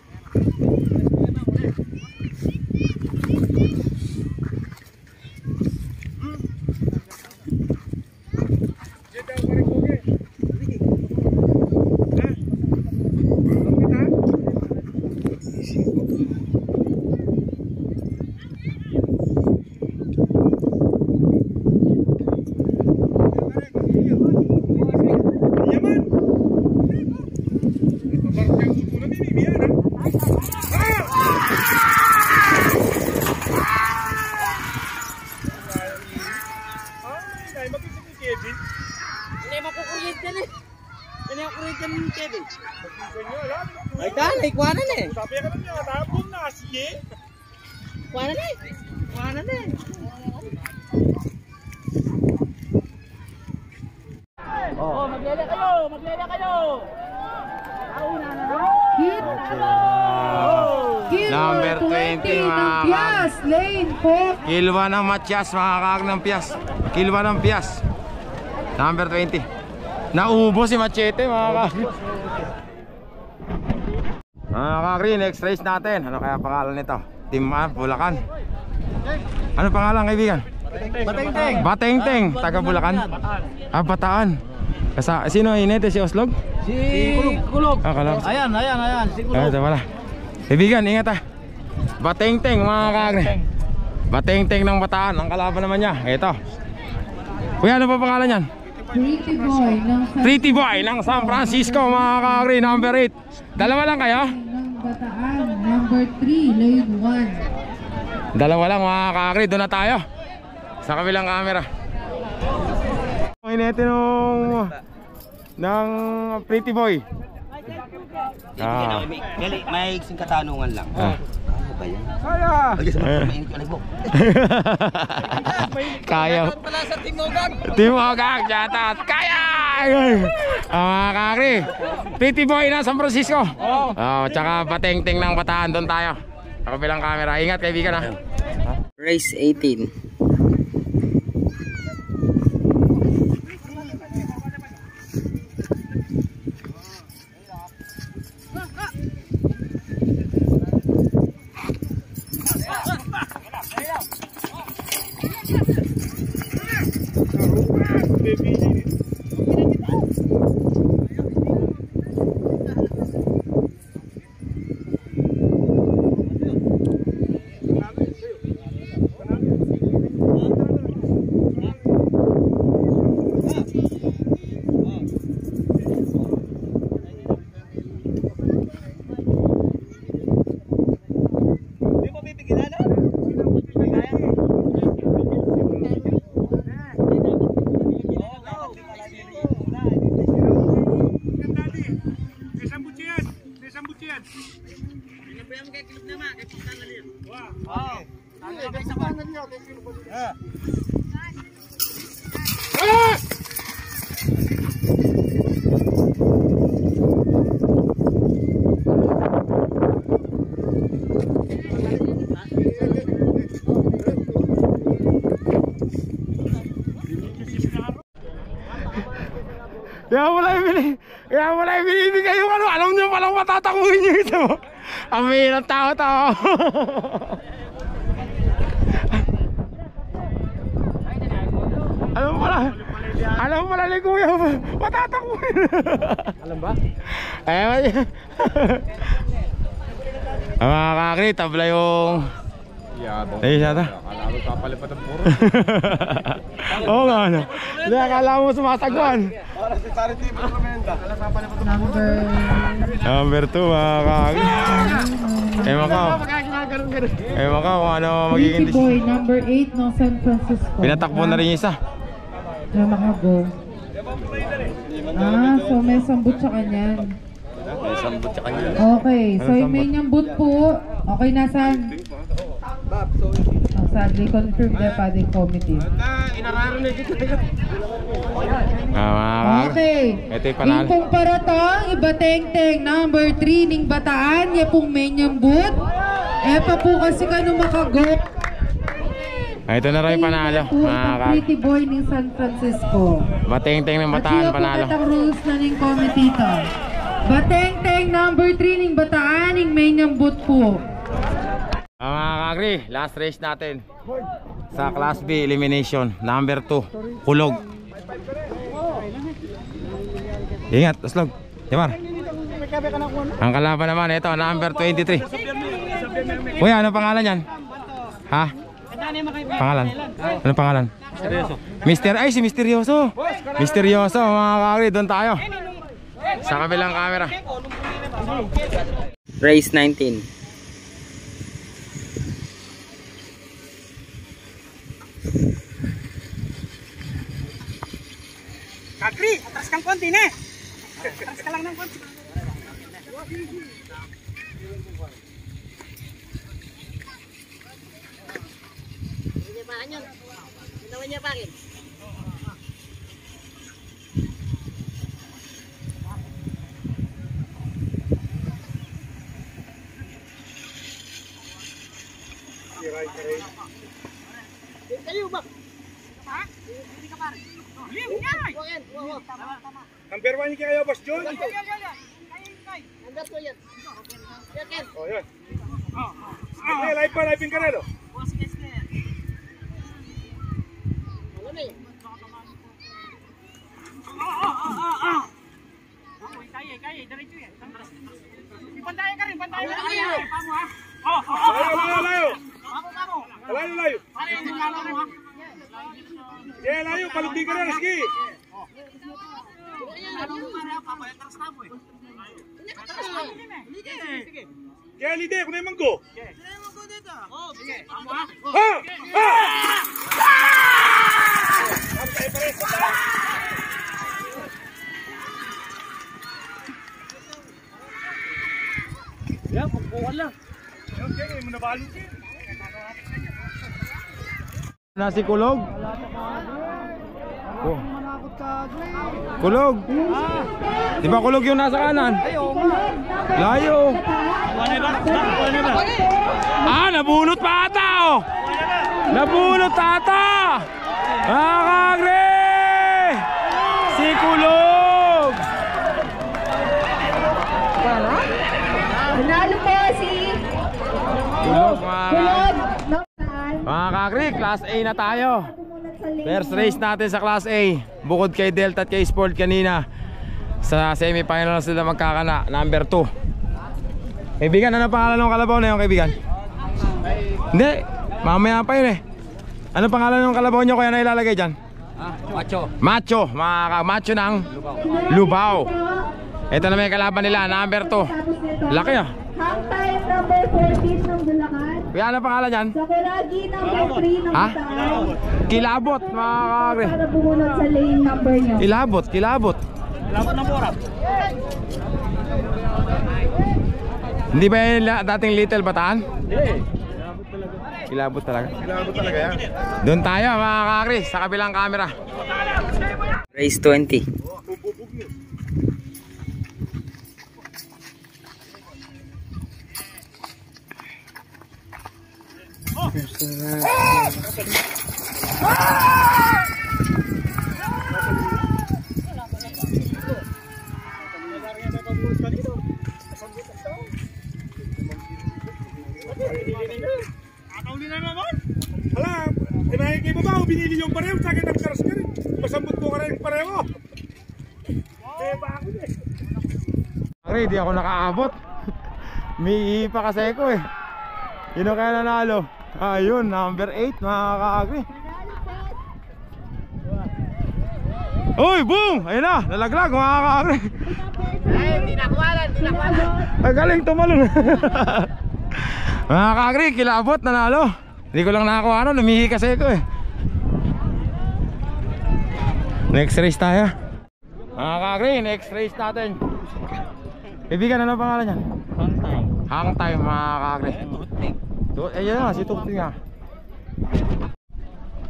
D: Hindi makukuryente na eh. Hindi makukuryente na yung Kevin. Ay tanay, kuwanan eh.
F: Sabi ka lang niya, tapon na, sige.
D: Kuwanan eh. Kuwanan eh. Oh, maglele kayo! Maglele kayo! Auna na na.
A: Number 20 mga
E: Pias, lane po.
A: Kilwa ng Matias, mga kakag ng Pias. Kilwa ng Pias. Number 20. Naubo si Machete mga kakag. Mga kakri, next race natin. Ano kaya pangalan nito? Team Bulacan. Ano pangalan kaibigan?
B: Bateng-teng.
A: Bateng-teng, taga Bulacan. Ah, Bataan. Sino inete? Si Oslog?
B: Si Kulog.
A: Ah, kala.
B: Ayan. Si Kulog.
A: Ito pala. Kaibigan, ingat ah. Bateng-teng mga kakri. Bateng-teng ng Bataan. Ang kalaban naman niya. Ito. Kuya, ano pa pangalan yan?
E: Pretty Boy ng
A: San Francisco, mga ka-agri, number 8. Dalawa lang kayo?
E: ng Bataan, number 3, lane 1.
A: Dalawa lang, mga ka-agri. Doon na tayo sa kabilang camera. Inete ng Pretty Boy.
B: May iksing katanungan lang.
A: Ah.
B: Ano ba yan?
A: Kaya. Team Ogag, jatat. Kaya! Mga kakri. Pretty Boy na San Francisco. Tsaka Bateng-teng ng Bataan. Doon tayo sa kabilang camera. Ingat kaibigan ha.
B: Race 18.
A: Kaya wala yung binibigay yung ano. Alam nyo palang matatakuhin nyo ito. Ang mahirap tao-tao. Alam pala ni Kuya, matatakuhin. Alam ba? Mga kakri, tabla yung ay, siyata. Akala mo papalipat ang puro. Oo nga ano. Hindi, akala mo sumasagwan. Number 2, mga kakri. Ewan ka kung ano magiging
E: Pretty Boy, number 8 ng San Francisco.
A: Pinatakbo na rin yung isa.
E: Na makago. So may sambut sa kanyan. Okay, so yung may nyambut po. Okay, nasan? Sadly, confirm the padding committee. Okay.
A: Ito yung panalo.
E: Yung pong paratong, Ibateng-teng, number 3 ning Bataan. Yung pong may nyambut. Pa po kasi kano makago.
A: Ito na rin panalo.
E: Pretty Boy ng San Francisco.
A: Bateng-teng ng Bataan, panalo.
E: At rules na ning committee to. Bateng-teng number 3 ning Bataan ning may nyambut po.
A: Mga kakri, last race natin sa Class B elimination, number 2, Kulog. Ingat, Aslog. Timar. Ang kalaban naman ito, number 23. Kuya, ano pangalan yan? Ha? Pangalan? Ano pangalan? Si Misteryoso. Misteryoso, mga kakri, doon tayo sa kabilang camera.
B: Race 19.
D: Kakri, atras kang konti na. Atras ka lang ng konti. Hindi ba anyon? Ginawa niya pa rin. Kayo ba? Ha? Hindi ka pare.
F: Number 1 kayo, Boss John.
D: Number 2 yan.
F: Oh, yan. Live pa, live ka na, no?
D: Ano na yun? Kaya, diretso yan. Ipantayan ka rin, pantayan ka rin. Pamo ha?
F: Layo.
D: Pamo.
F: Layo, layo. Sige, layo. Palugin ka na. Sige. Kaya lide, kung na yung manggo. Ha! Ha!
D: Yan, pagbukan lang.
F: Okay, may manabalo siya.
A: Nasi kulog. Oh. Kulog. Di ba kulog yung nasa kanan? Layo. Ah, nabunot pa ata oh. Nabunot ata. Nakakagre. Si kulog.
E: Nanalo po si
A: Kulog,
E: Kulog.
A: mga kakri, Class A na tayo. First race natin sa Class A. Bukod kay Delta at kay Sport kanina, sa semi-final na sila magkakana, number 2. Kaibigan, ano pangalan ng kalabaw na yun, kaibigan? Hindi, mamaya pa yun eh. Ano pangalan ng kalabaw nyo kaya na ilalagay dyan?
B: Macho.
A: Macho, mga macho ng Lubao. Ito na may kalaban nila, number 2. Laki ah.
E: Hang time number 14 ng Bulacan.
A: Kaya ano pangalan dyan?
E: Sakuragi number 3 ng
A: Ha?
E: Bulacan.
A: Kilabot, mga kakri.
E: Para bumunod sa lane number nyo.
A: Kilabot, kilabot.
D: Laban ng Borap.
A: Hindi ba yun dating Little Bataan? Kilabot talaga.
G: Kilabot talaga yan.
A: Doon tayo mga kakri, sa kabilang camera.
B: Race 20.
F: Atauli na naman. Hala, tinahin kayo ba ba? Binili yung pareho, sa akin ang karas ka rin. Masambot mo ka rin yung pareho. Eh, bakit eh?
A: Kakri, di ako nakaabot. May pa kasi ako eh. Yun ang kaya nanalo. Ayun, number 8 mga kakri. Uy, boom! Ayun na, nalaglag mga kakri.
C: Ay, hindi nakwalan, hindi nakwalan.
A: Ay, galing tumalon. Mga kakri, kilabot, nanalo. Hindi ko lang nakakuha na, lumihi kasi ako eh. Next race tayo. Mga kakri, next race natin. Kaibigan, ano pangalan niyan?
B: Hang time.
A: Hang time mga kakri. Ayun nga, si Tukti nga.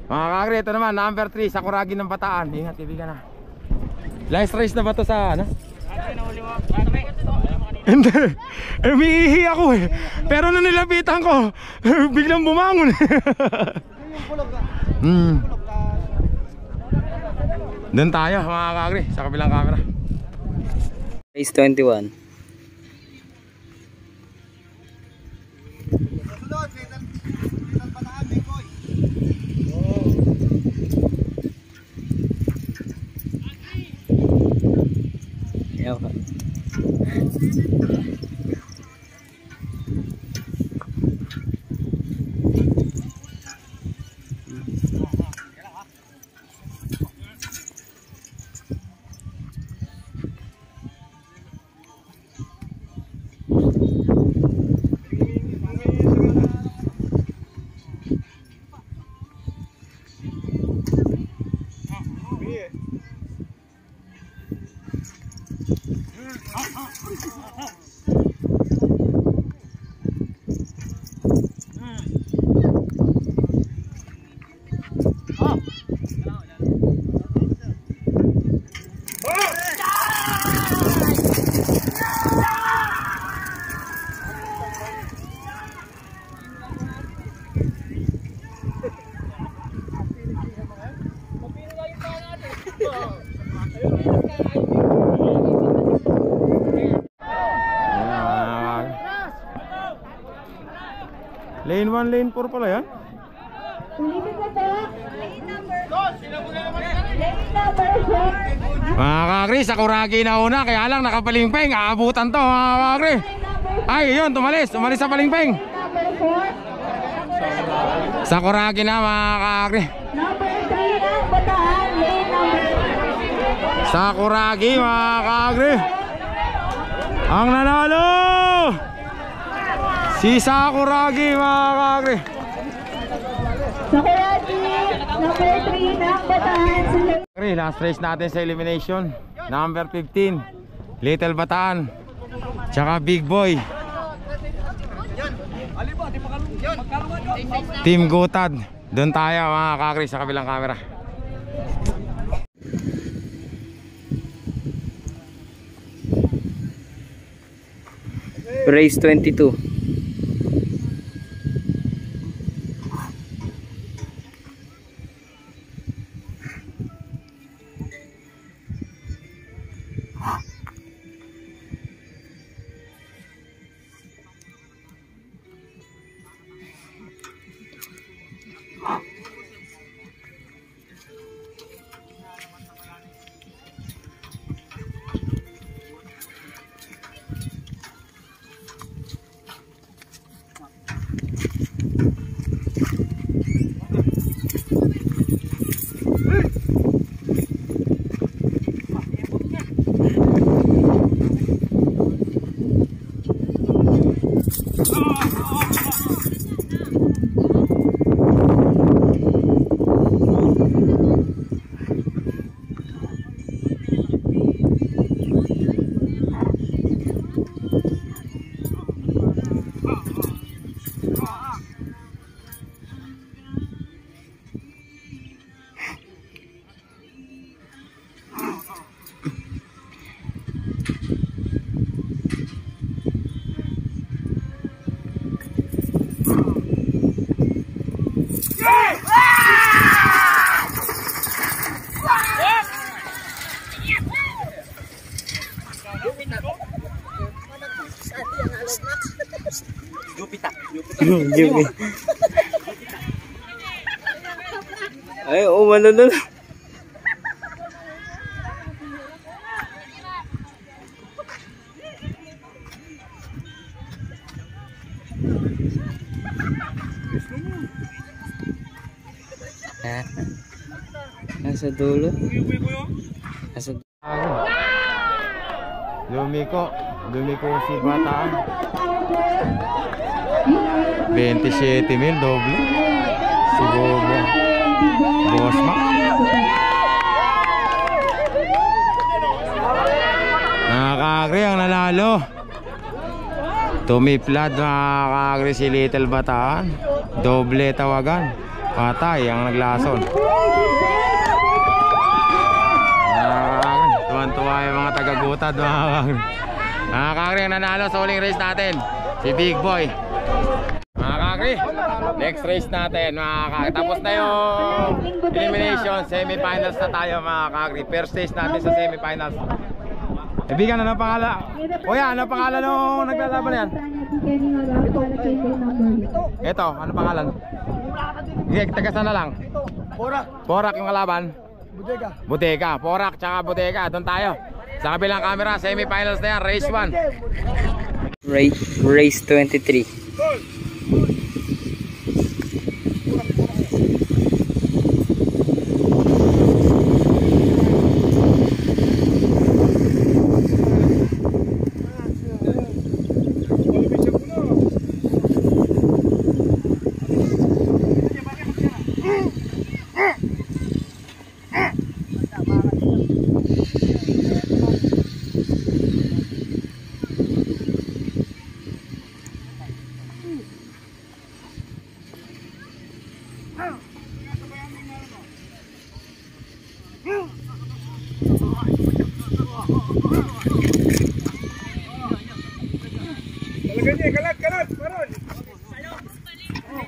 A: Mga kakri, ito naman, number 3, Sakuragi ng Bataan. Ingat kaibigan na. Last race na ba ito sa ano? Hindi, umiihi ako eh. Pero nung nilapitan ko, biglang bumangon. Doon tayo mga kakri, sa kabilang camera.
B: Race 21.
A: Lane 1, lane 4 pala yan?
E: Ulitin ko po. Lane number 4.
A: Mga kakri, Sakuragi na una, kaya lang nakapalingpeng. Aabutan to mga kakri. Ay, yun, tumalis sa palingpeng.
E: Number 4.
A: Sakuragi na mga kaagri.
E: Number 3 ang Bataan, lane number
A: Sakuragi mga kaagri. Ang nanalo si Sakuragi mga kaagri.
E: Sakuragi, number 3 ng Bataan sa lane.
A: Last race natin sa elimination. Number 15 Little Bataan tsaka Big Boy. Team Gutad. Doon tayo mga kakri sa kabilang camera.
B: Race 22. Ay, umano na. Nasa dulo. Nasa
A: Lumiko si Bataan. 27,000 doble. Si Bobo. Boss Mac. Nakakagri ang nanalo. Tumiplad nakakagri si Little Bataan. Doble tawagan. Patay ang naglason. Tuwan-tuwa yung mga taga-Gutad mga kakri. Nakakagri ang nanalo sa huling race natin, si Big Boy. Mga kakri, next race natin mga kakri. Tapos na yung elimination, semifinals na tayo mga kakri. First stage natin sa semifinals. Ibigan, ano pangalan? Kuya, ano pangalan nung naglalaban yan? Ito, ano pangalan? Tagasan na lang. Porak yung kalaban. Butega. Porak tsaka Butega. Doon tayo. Sa kabilang camera, semifinals na yan. Race 1.
B: Race 23.
F: Kalag, Maron.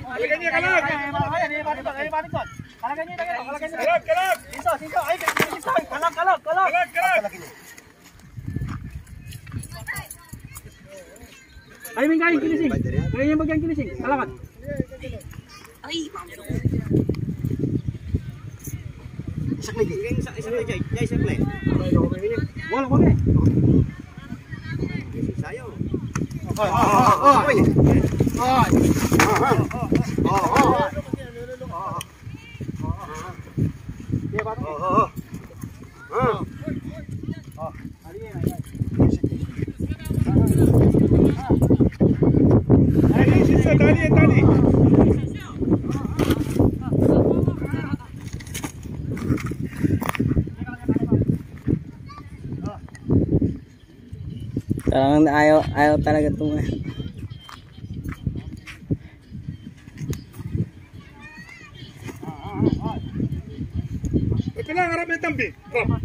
F: Kalagay niya, kalag. Kalag.
D: Ay, may kain kinising. Kaya niya bagyang kinising. Kalakat. Ay, Isakli. Wala ko eh. Sayo.
B: Talagang ayaw talaga ito.
F: Ito lang, harap ng tambi. Harap.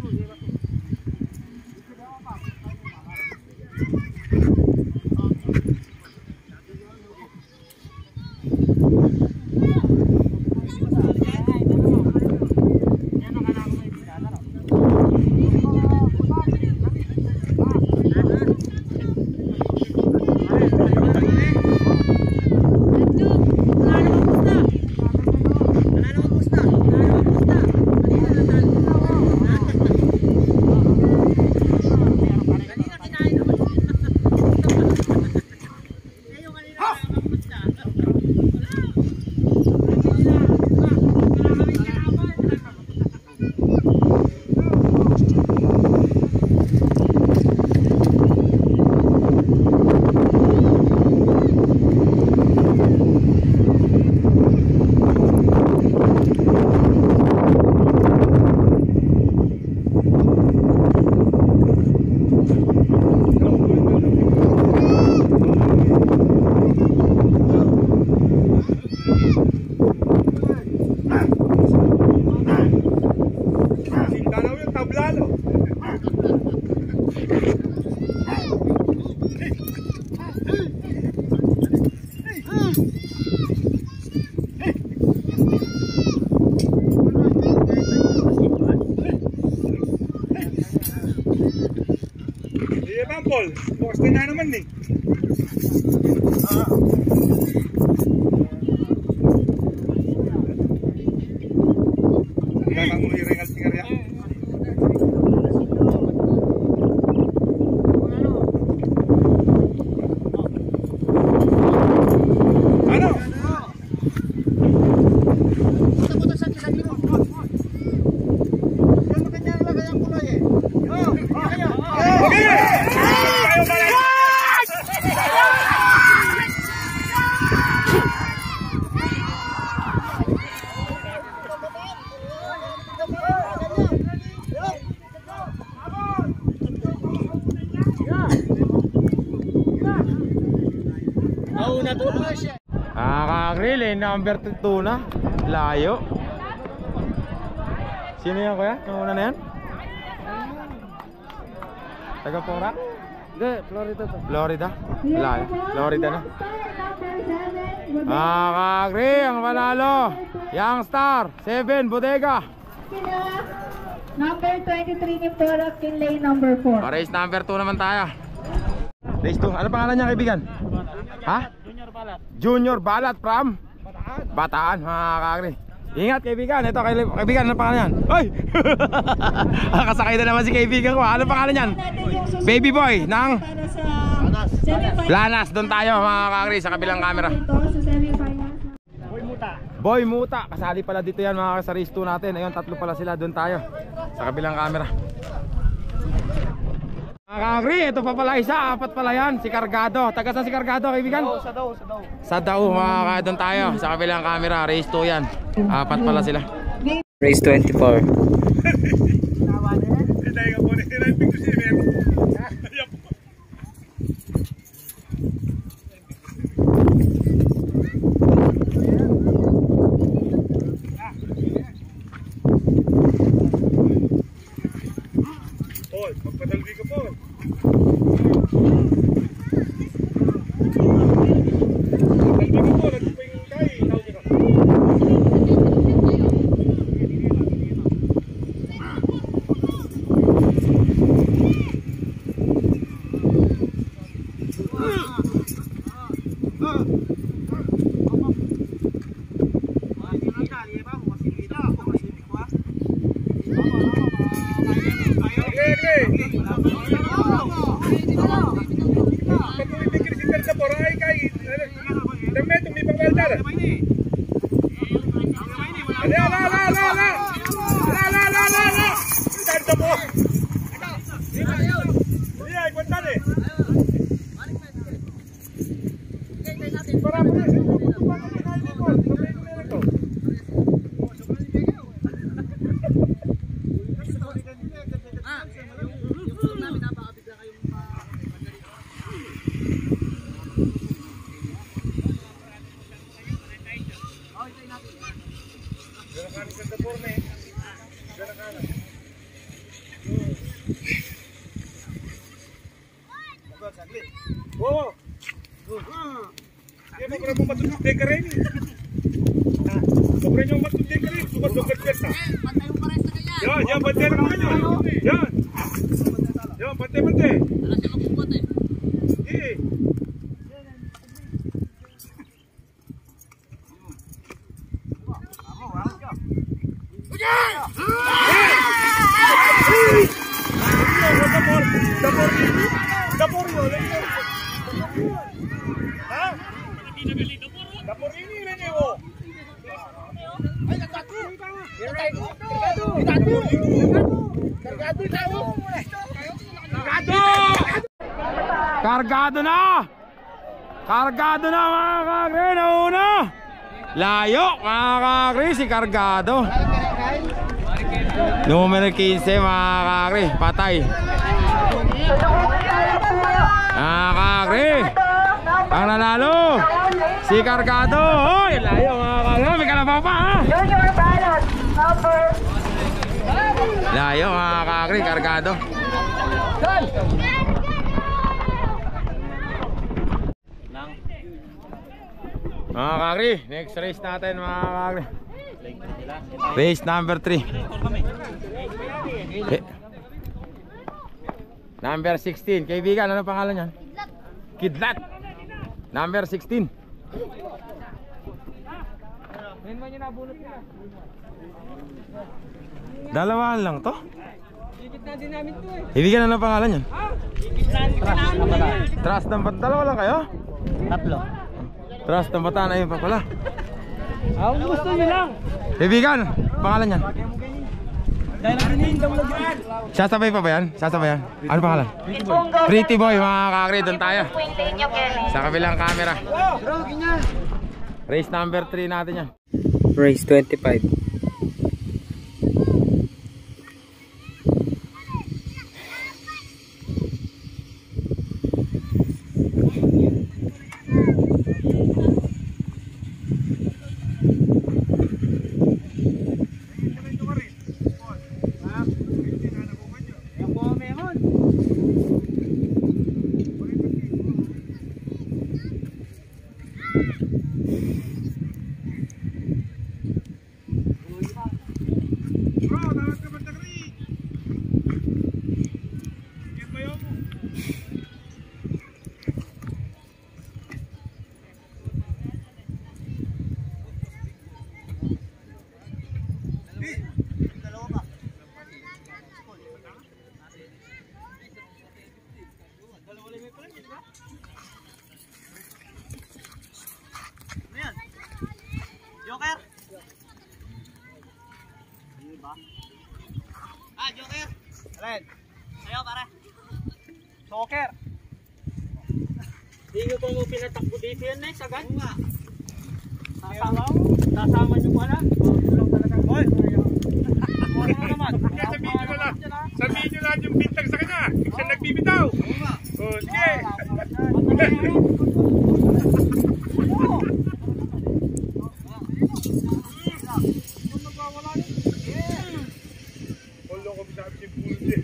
F: Paul, bukas na naman eh. Kakang mo i-rengal sigarya. Ano?
A: Kakagrill number 2 na. Layo. Sino yan kuya? Yung una na yan? Taga Porac?
B: Hindi, Florida to.
A: Florida? Layo. Florida na. Kakagrill ang panalo. Youngstar 7 Bodega.
E: Number 23 ni Porac in lane number 4.
A: Race number 2 naman tayo. Race 2. Ano pangalan niya kaibigan? Ha? Junior Balat from Bataan, mga kakagri. Ingat kaibigan, ito kaibigan, ano pangalan yan? Ay! Kasakay na naman si kaibigan ko. Ano pangalan yan? Baby boy ng Lanas. Doon tayo mga kakagri sa kabilang camera. Boy Muta, kasali pala dito yan mga sa race 2 natin. Ayun, tatlo pala sila, doon tayo sa kabilang camera. Kakagri, ito pa pala isa, apat pala yan, si Cargado. Taga saan si Cargado, kaibigan? Sa Dao, mga kakadon tayo, sa kabilang camera, race 2 yan. Apat pala sila.
B: Race 24.
F: Paul, magpadalbi ka Paul. La Oo. Dia mau berapa matut dekar ini? Sobre yung matut dekar ini, suka dokar pesta. Ya, bantay lang mo niyo. Yan. Yan, bantay. Eh. Dapur yo. Ha? Dapur ini lang yo. Ay, nagkatu.
A: Kargado na! Kargado na mga kakri! Nauna! Layo mga kakri si Kargado. Numero 15 mga kakri. Patay. Mga kakri. Ang nanalo si Kargado. Hoy! Layo mga kakri. May kalabaw pa ha! Layo mga kakri. Kargado. Mga kakri, next race natin mga kakri. Race number 3. Number 16. Kaibigan, ano pangalan niyan? Kidlat. Number 16. Dalawaan lang to? Kaibigan, ano pangalan niyan? Trust ng Bataan. Dalawa lang kayo?
B: Tatlo.
A: Trust ng Bataan, ayun pa pala.
D: Ang gusto nyo lang.
A: Kaibigan, pangalan niyan? Sasabay pa ba yan? Sasabay yan? Ano pangalan? Pretty Boy mga kakri, doon tayo sa kabilang camera. Race number 3 natin yan.
B: Race 25.
D: Joker. Joker. Alin? Sayo pare. Joker. Hindi nyo pa mo pinatakbo dito yan eh, sagad. Sasama nyo pala. Hoy!
F: Sabihin nyo lang yung bintang sa kanya. Siya nagbibitaw. Oh, sige. Olo ko bisa si Pulse.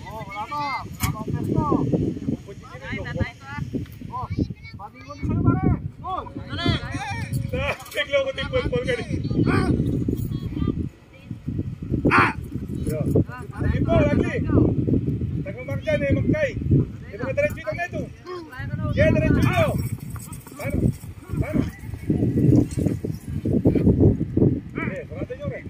F: Wala pa. Pesto. Tiglo ko din Pulpol ka rin. Ito, lagi. Nagmamag dyan eh, magkay. Ito ka diretso ito na ito. Kaya diretso ito. Paano? Sarado nyo rin.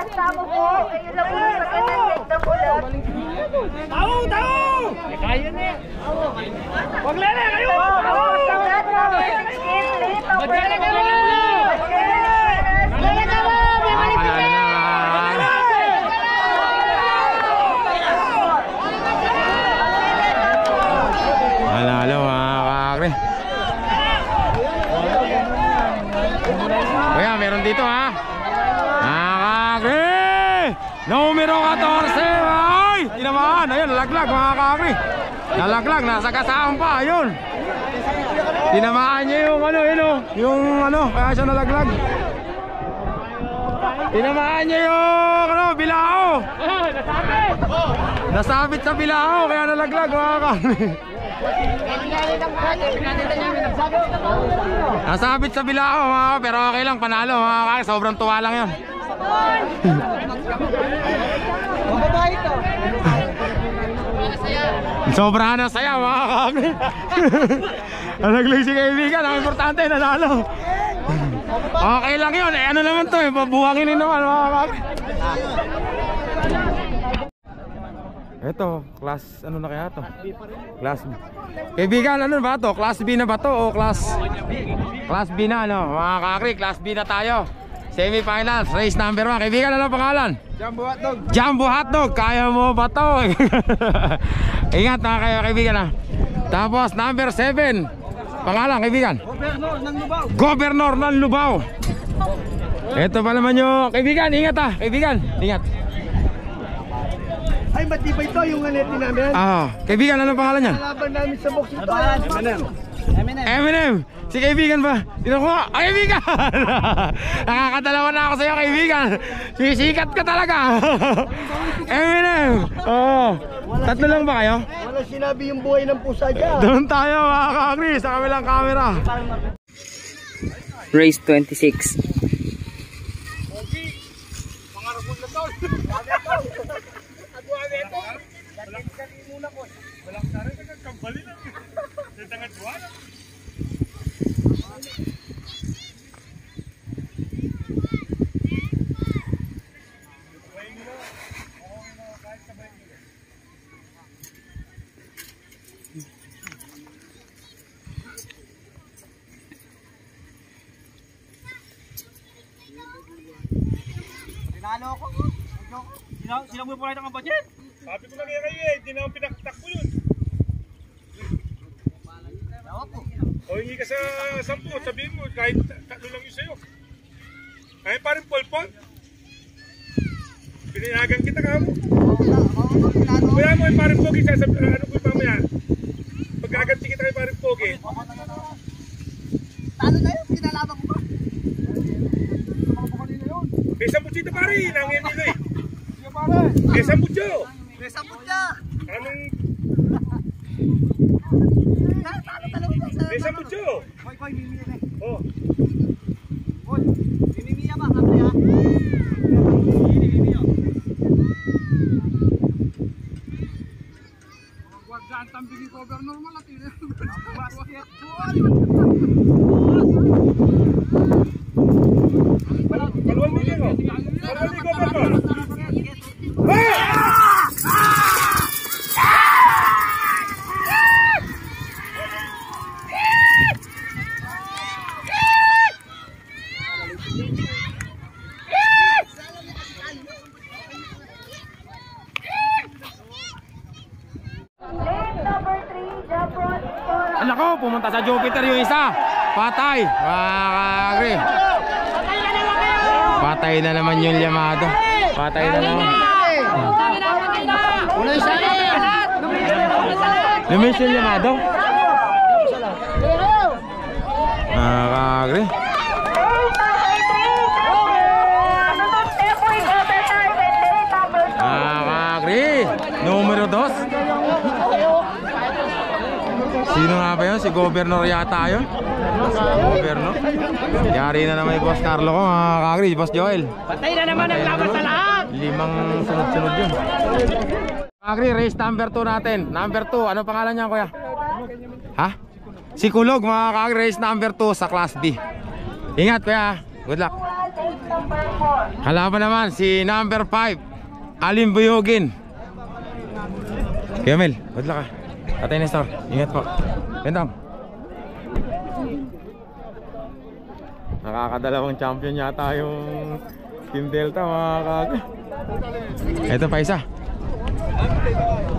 H: Tamo po. Ayun lang po sa kanyang na pula.
F: Tao! Kaya na eh! Huwag lele kayo!
A: Manalo mga kakri. Kaya meron dito ha. Mga kakri, numero 14. Ay! Tinamaan. Ayun, nalaglag mga kakri. Nalaglag, nasa kasama pa. Ayun. Tinamaan niya yung ano, yun o. Yung ano, kaya siya nalaglag. Tinamaan niya yung ano, bilao. Nasabit sa bilao, kaya nalaglag mga kakri. Nasabit sa bilao mga, pero okay lang, panalo mga kakri. Sobrang tuwa lang yun. Sobrang na saya mga kakri. Nalaglag si kaibigan, ang importante nanalo. Okay lang yun, eh ano naman to eh, pabuhangin din naman mga kakri. Ito, class ano na kaya to? Class B. Kaibigan, ano ba to? Class B na ba to o class B na ano? Mga kakri, class B na tayo. Semi-finals, race number 1. Kaibigan, ano pangalan?
B: Jumbo hotdog.
A: Jumbo hotdog, kaya mo ba to? Ingat na kayo kaibigan ha. Tapos number 7. Pangalan kaibigan?
B: Gobernador ng Lubao.
A: Gobernador ng Lubao. Ito pa naman yung kaibigan, ingat ha. Kaibigan, ingat.
B: Ay, matibay to yung anetin namin.
A: Kaibigan, anong pangalan niyan?
B: Laban namin sa boxing to.
A: Eminem. Si kaibigan ba? Sino ko? Ay, kaibigan! Nakakadalawa na ako sa'yo, kaibigan. Sisikat ka talaga. Eminem. Tatlo lang ba kayo?
B: Wala sinabi yung buhay ng pusa dyan.
A: Doon tayo mga kakri sa kabilang camera.
D: Race 26.
F: Sila mo po ng budget? Sabi ko lang yan kayo eh, hindi naman pinaktakbo yun. O hindi ka sa 10, sabihin mo, kahit tatlo lang yun sa'yo. Kaya parang polpon. Pinayagan kita ka mo. Kaya mo yung parang pogi, sasabihin, ano ko yung mamaya? Pagkaganti kita kayo parang pogi.
B: Talo na yun, kinalaban ko ba?
F: Besa Muchito pare, nangin nilo eh. Besa Mucho.
B: Besa Mucho.
F: Anong? Besa Mucho.
B: Koy, mimiya na eh.
F: Oh.
B: Koy, mimiya ba? Ano ya? Mimiya. Huwag dyan, tambing yung cover normal at yun. Basketball.
F: Kalawang million oh. Kalawang million ba ito?
A: Nako, pumunta sa Jupiter yung isa. Patay. Kakri. Patay na naman yung Yamato. Patay na naman. Lumis yung Yamato. Kakri. Kakri. Numero 2. Sino nga ba yun? Si Gobernador yata yun? Gobernador? Yari na naman yung Boss Carlo ko mga kakri, Boss Joel.
D: Patay na naman ang laban sa lahat.
A: 5 sunod-sunod yun. Kakri, race number 2 natin. Number 2, ano pangalan niya kuya? Ha? Si Kulog mga kakri, race number 2 sa Class B. Ingat kuya, good luck.
H: number 4.
A: Kalaban naman si number 5, Alim Buyugin. Kemel, good luck, Tatay Nestor, ingat po. Bentang. Nakakadalawang champion yata yung Team Delta, mga kag. Ito pa isa.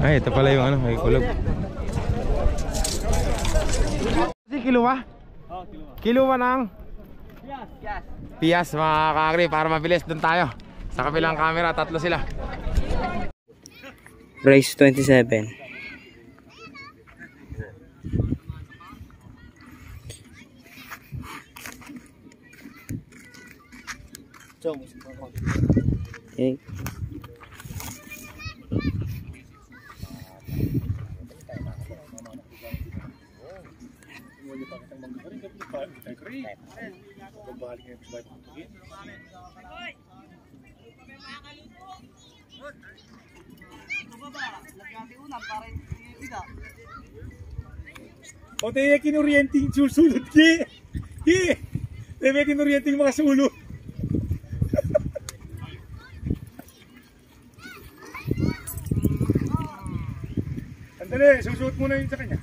A: Ay, ito pala yung ano, may kulog. Si kiluwa? Kiluwa ng Pias, mga kakri, para mabilis doon tayo. Sa kabilang camera, tatlo sila.
I: Race 27. Okay.
F: O tayo kinurienting susulot ki. Tayo kinurienting mga sulot. Andali, susuot muna yun sa kanya.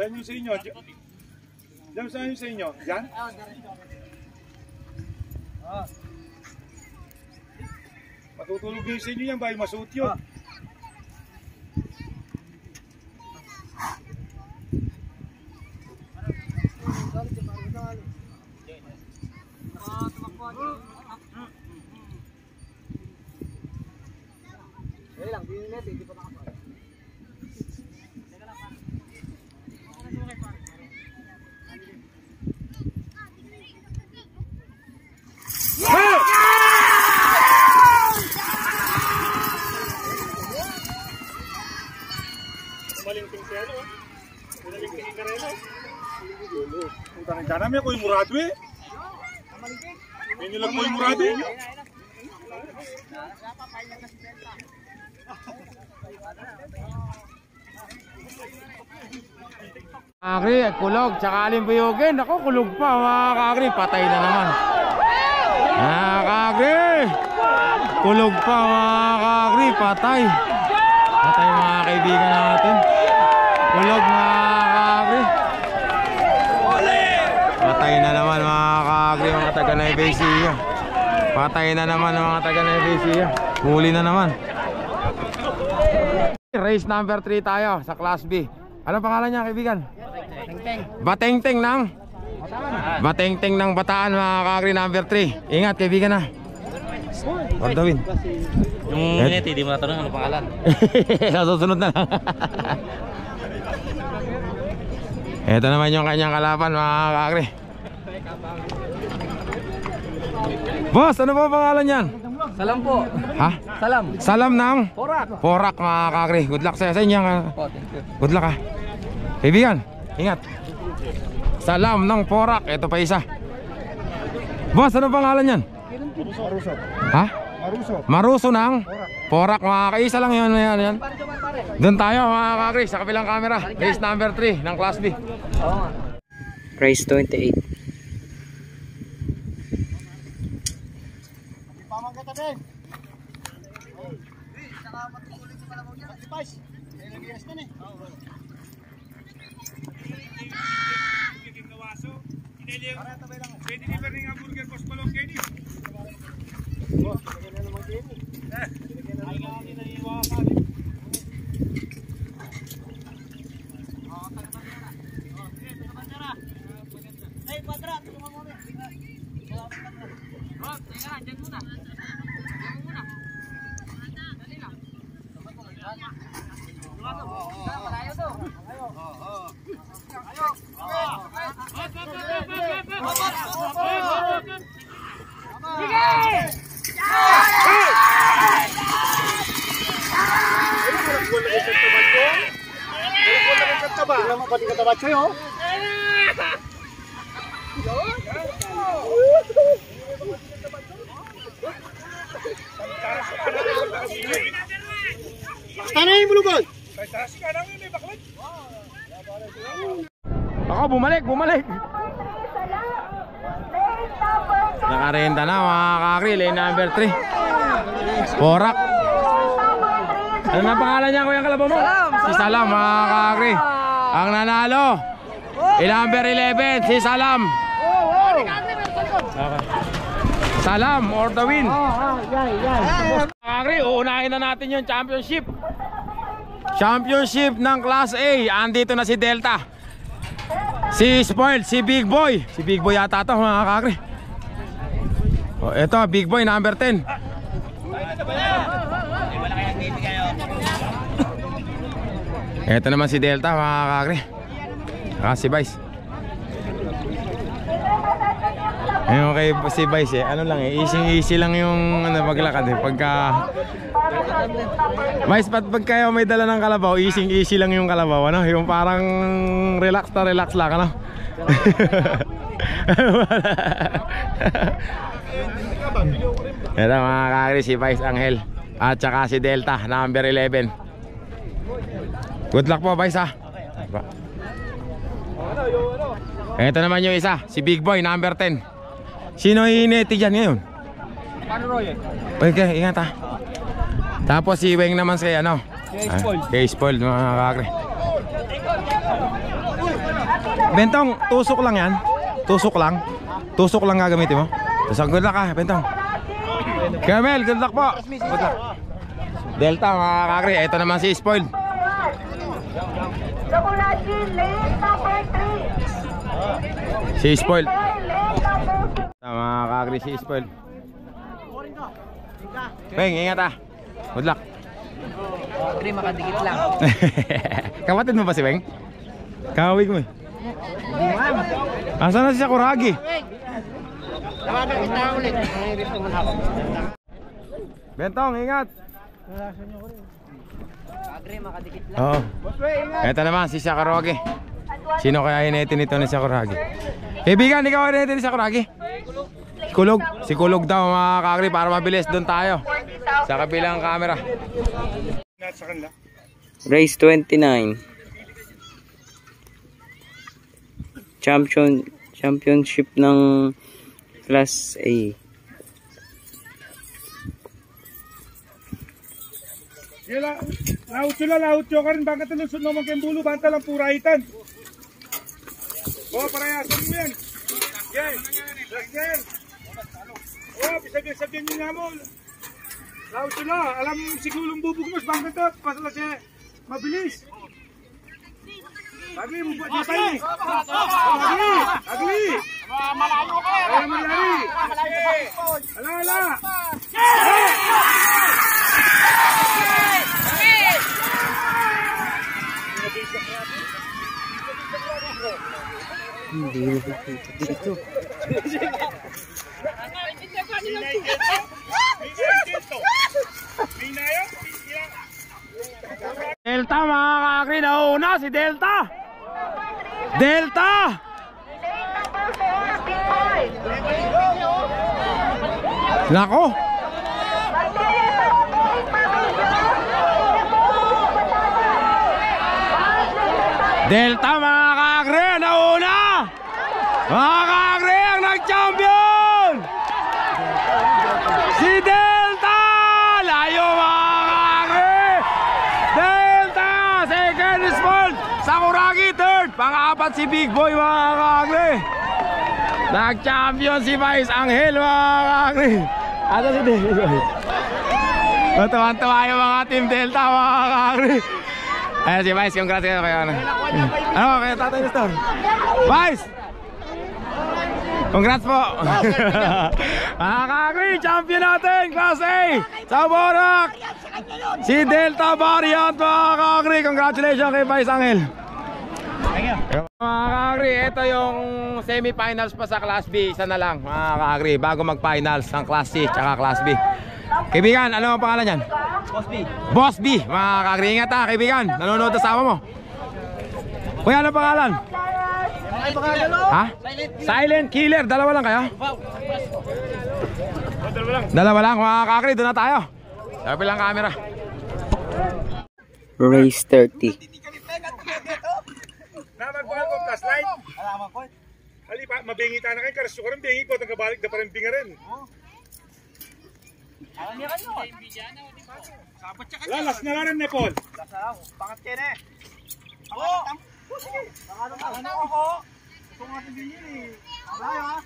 F: Saan yung sa inyo? Diyan saan yung sa inyo? Diyan? Matutulog yung sa inyo yan, bahay masuot yun. Malingting siya, no? Malingting yung karelo. Punta ng dana, may ako yung murado eh. May nilag mo yung murado eh.
A: Kakri, kulog, tsaka Alim Buyugin. Ako, kulog pa, mga kakri. Patay na naman. Kakri! Kulog pa, mga kakri. Patay. Patay, mga kaibigan natin. Kulog, mga kakri. Patay na naman, mga kakri, mga taga Nueva Ecija. Patay na naman, mga taga Nueva Ecija. Huli na naman. Race number 3 tayo sa Class B. Ano pangalan niya, kaibigan? Batengteng ng Batengteng ng Bataan, mga kakri, number 3. Ingat, kaibigan na. Pagdawin.
I: Yung minute, hindi mo natanong ano pangalan.
A: Susunod na lang. Ito naman yung kanyang kalaban, mga kakri. Boss, ano ba pangalan yan?
B: Salam po.
A: Ha?
B: Salam.
A: Salam ng
B: Porak.
A: Porak, mga kakri. Good luck sa inyo.
B: Po, thank you.
A: Good luck, ha. Kaibigan, ingat. Salam ng Porak. Ito pa isa. Boss, ano pangalan yan?
F: Maruso.
A: Ha?
F: Maruso.
A: Maruso ng Porak, mga kaisa lang yun. Yan. Doon tayo, mga kakri, sa kabilang camera. Race number 3 ng Class B.
I: Race 28.
F: Pwede ni Berning hamburger boss palong Kenny.
A: Ako, bumalik. Nakarenta na mga kakri, lane number 3. Porak. Ano na pangalan niya, Kuya Kalabaw mo? Si Salam mga kakri. Ang nanalo, number 11, si Salam. Okay. Salam or the win. Kakri, uunahin na natin yung championship. Championship ng Class A. Andito na si Delta, si Spoiled, si Big Boy. Si Big Boy yata ito mga kakri. Oh, ito, Big Boy number 10. Ito naman si Delta mga kakri. Si Vice. Ayun kay si Vice ano lang easy lang yung maglakad pagka Vice, pag kayo may dala ng kalabaw, easy lang yung kalabaw, ano? Yung parang relax lang, ano? Ito mga kakri, si Vice Angel at saka si Delta number 11. Good luck po Vice, ha. Ito naman yung isa, si Big Boy number 10. Sino hineti dyan ngayon? Okay, ingat ha. Tapos si Weng naman kay ano? Kay Spoiled mga kakri. Bentong, tusok lang yan. Tusok lang gagamitin mo. Tusok, good luck ha, Bentong. Kamel, good luck po. Good luck. Delta mga kakri, ito naman si Spoiled. Si Spoiled. Mga kakri, si Spoiled. Weng, ingat ha. Good luck.
B: Kakri, makadikit lang.
A: Kapatid mo ba si Weng? Kawig mo eh. Asan na si Sakuragi? Bentong, ingat.
B: Kakri, makadikit lang.
A: Oo. Ito naman si Sakuragi. Sino kaya hinetin nito ni Sakuragi? Kaibigan, ikaw hinetin ni Sakuragi? Kulog. Si Kulog daw mga kakri para mabilis doon tayo sa kabilang camera.
I: Race 29. Championship ng Class A.
F: Laut yo ka rin, bakit talusod naman kayong bulo, banta lang puraitan. O, parayasan mo yan. Yan, yan. O, bisagin nyo nga mo. Laut sila, alam sigulong bubog mo, bakit ito, pasala siya mabilis. Agli, bubuat niya tayo eh. Agli. Malayo ka yan. Ayaw mangyari. Ala.
I: Hindi nakikita dito.
A: Delta mga kakri, nauna si Delta. Nako. Delta mga kakri, nauna. Mga kakri, ang nag-champion si Delta. Layo mga kakri. Delta, second spot. Sakuragi third. Pang-apat si Big Boy mga kakri. Nag-champion si Vice Angel mga kakri. Ato si Delta. Tuwan-tuwa yung mga team Delta mga kakri. Ayan si Vice, congrats kayo kayo. Ano kaya Tatay Nestor? Vice! Congrats po! Mga kakri, champion natin, Class A! Sa Borak! Si Delta Variant mga kakri, congratulations kay Vice Angel. Thank you. Mga ka-agri, ito yung semi-finals pa sa Class B. Isa na lang mga ka-agri bago mag-finals ang Class C tsaka Class B. Kaibigan, ano ang pangalan yan?
B: Boss B.
A: Boss B. Mga ka-agri, ingat ha kaibigan. Nanonood asawa mo. Kuya, ano pangalan? Ha? Silent Killer. Dalawa lang kayo? Dalawa lang mga ka-agri, doon na tayo. Sabi lang camera.
I: Race 30.
F: Namagpahal ko plus line. Alaman ko. Hali pa, mabingi tayo na kayo. Karaso ka rin, bingi ko. Nagkabalik na pa rin binga rin. Lalas na lang rin, Nepal.
B: Pangat kayo na eh. Oo! Ano ako? Ito nga ating binyin eh. Malayo ha?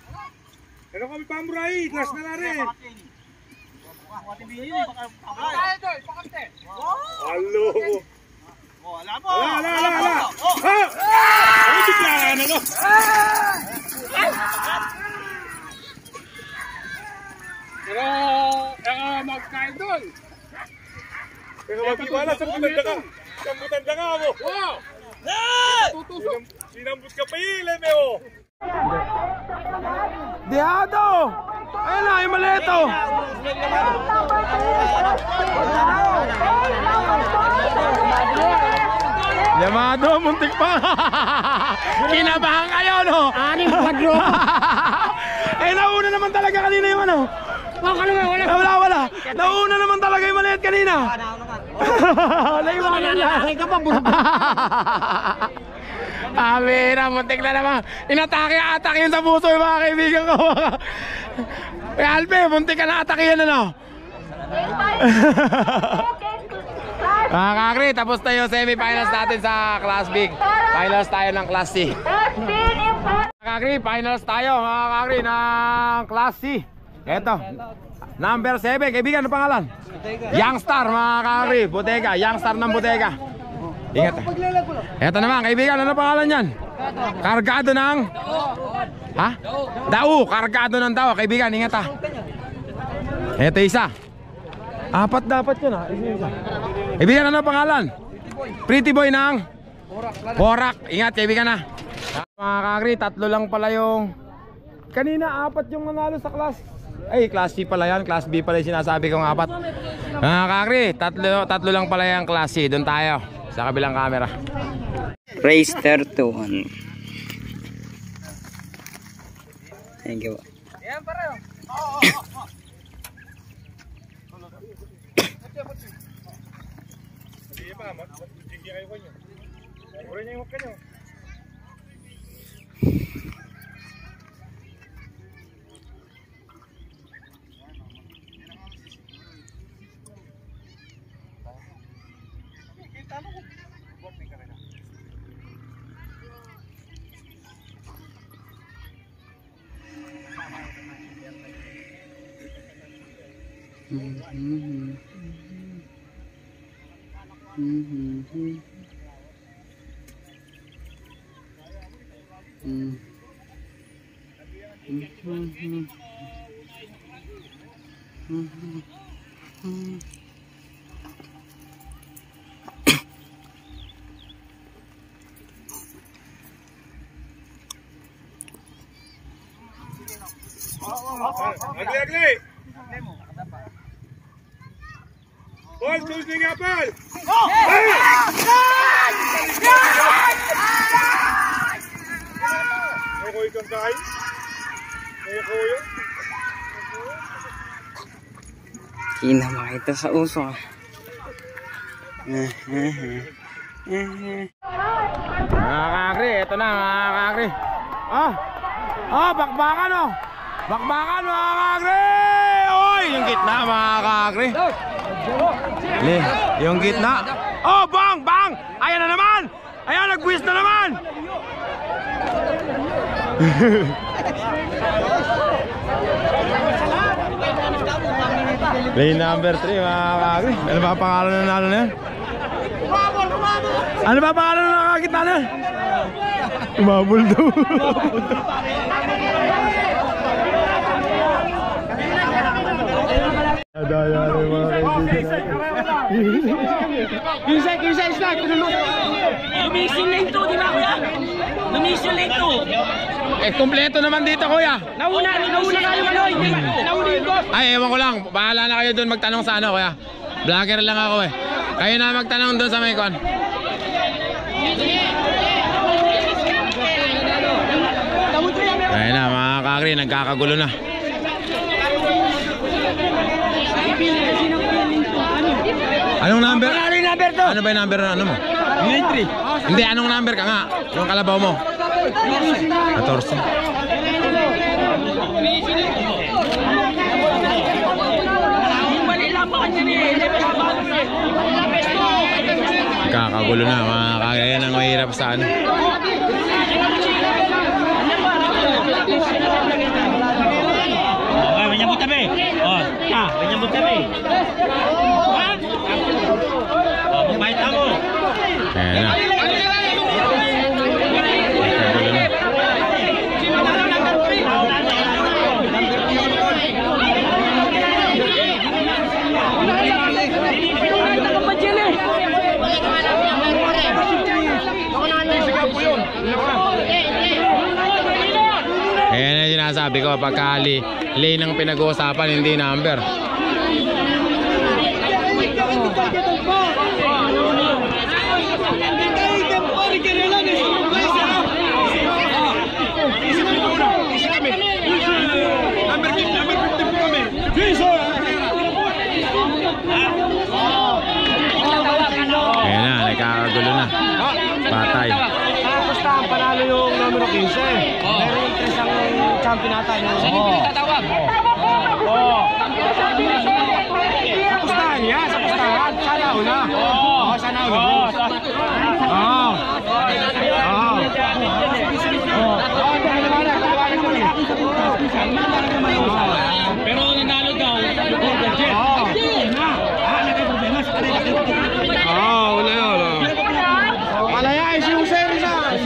F: Ano kami pamuray? Lalas na lang rin.
B: Ating binyin eh. Malayo doy, pangat eh.
F: Halo.
B: Oh, alam mo!
F: Ala! Ha! Ano biglaan ano? Pero, magkain doon. Pero magkiwala sa butanda ka. Sa butanda ka mo. Wow! Sinambut ka pa ilan eh oh.
A: Dehado! Ayun na, yung maleto. Llamado, muntik pa. Kinabahan kayo, no?
D: Anim kwadro.
A: Eh, nauna naman talaga kanina yung ano. Wala. Nauna naman talaga yung maliit kanina. Naiwanan niya.
D: Ka pa, buro.
A: Amira, muntik na naman. Inatake-atake yun sa puso yung mga kaibigan ko. Eh, Alpe, muntik ka na atake yan, ano? Mga kakri, tapos tayo semi-finals natin sa Class B. Finals tayo ng Class C. Mga kakri, finals tayo mga kakri ng Class C. Eto, number 7, kaibigan, ano pangalan? Youngstar mga kakri, Bodega, Youngstar ng Bodega. Ingat. Eto naman, kaibigan, ano pangalan yan? Kargado ng... Ha? Dao, kargado ng Dao, kaibigan, ingat ha. Eto isa. Apat dapat yun ha. Kaibigan, ano pangalan? Pretty Boy ng Borak. Ingat kaibigan ha. Mga kakri, tatlo lang pala yung... Kanina apat yung nanalo sa class. Ay, Class C pala yan. Class B pala yung sinasabi kong apat. Mga kakri, tatlo lang pala yung Class C. Doon tayo sa kabilang camera.
I: Race 31. Thank you.
B: Yan pareho.
F: Hindi pa, magiging kayo kanyo. Uri niya yung huwag kanyo. Agli! Paul, choosing apple! May kuya kang kain? May kuya?
I: Hindi na makita sa uso.
A: Mga kakri, ito na mga kakri. Bakbakan oh. Bakbakan mga kakri. Oy, yung gitna mga kakri. Yung gitna. Oh, bang! Ayan na naman! Ayan, nag-quiz na naman! Lane number 3 mga kakri. Ano ba pangalan na nalo na yan? Ano ba pangalan na nakakita na yan? Umabol daw.
D: Kinsa, start. Lumisyon lane 2, di ba kuya? Lumisyon lane 2.
A: Eh, kompleto naman dito, kuya.
D: Nauna kayo Manoy. Nauna yung boss.
A: Ay, ewan ko lang. Bahala na kayo doon magtanong sa ano, kuya. Vlogger lang ako eh. Kayo na magtanong doon sa may kon. Ayun na, mga kakri, nagkakagulo na. Anong number? Ano ba yung number na ano mo? 93. Hindi, anong number ka nga? Yung kalabaw mo? 14. Kakagulo na, mga kagaya ng mahirap sa ano.
B: Menyambut kami. Oh, menyambut kami. Pemain tamu.
A: Ayan na. Ayan na sinasabi ko, pagka lane ang pinag-uusapan, hindi number. Ayan na, nagkakagulo na. Patay.
B: Basta ang panalo yung numero 15. Meron isang champion ata. Saan yung pinatawag? Sa pustahan niya, sa pustahan. Sana una. Sana una. Pero nanalo daw. Wala yun. Malaya si Jose Rizal.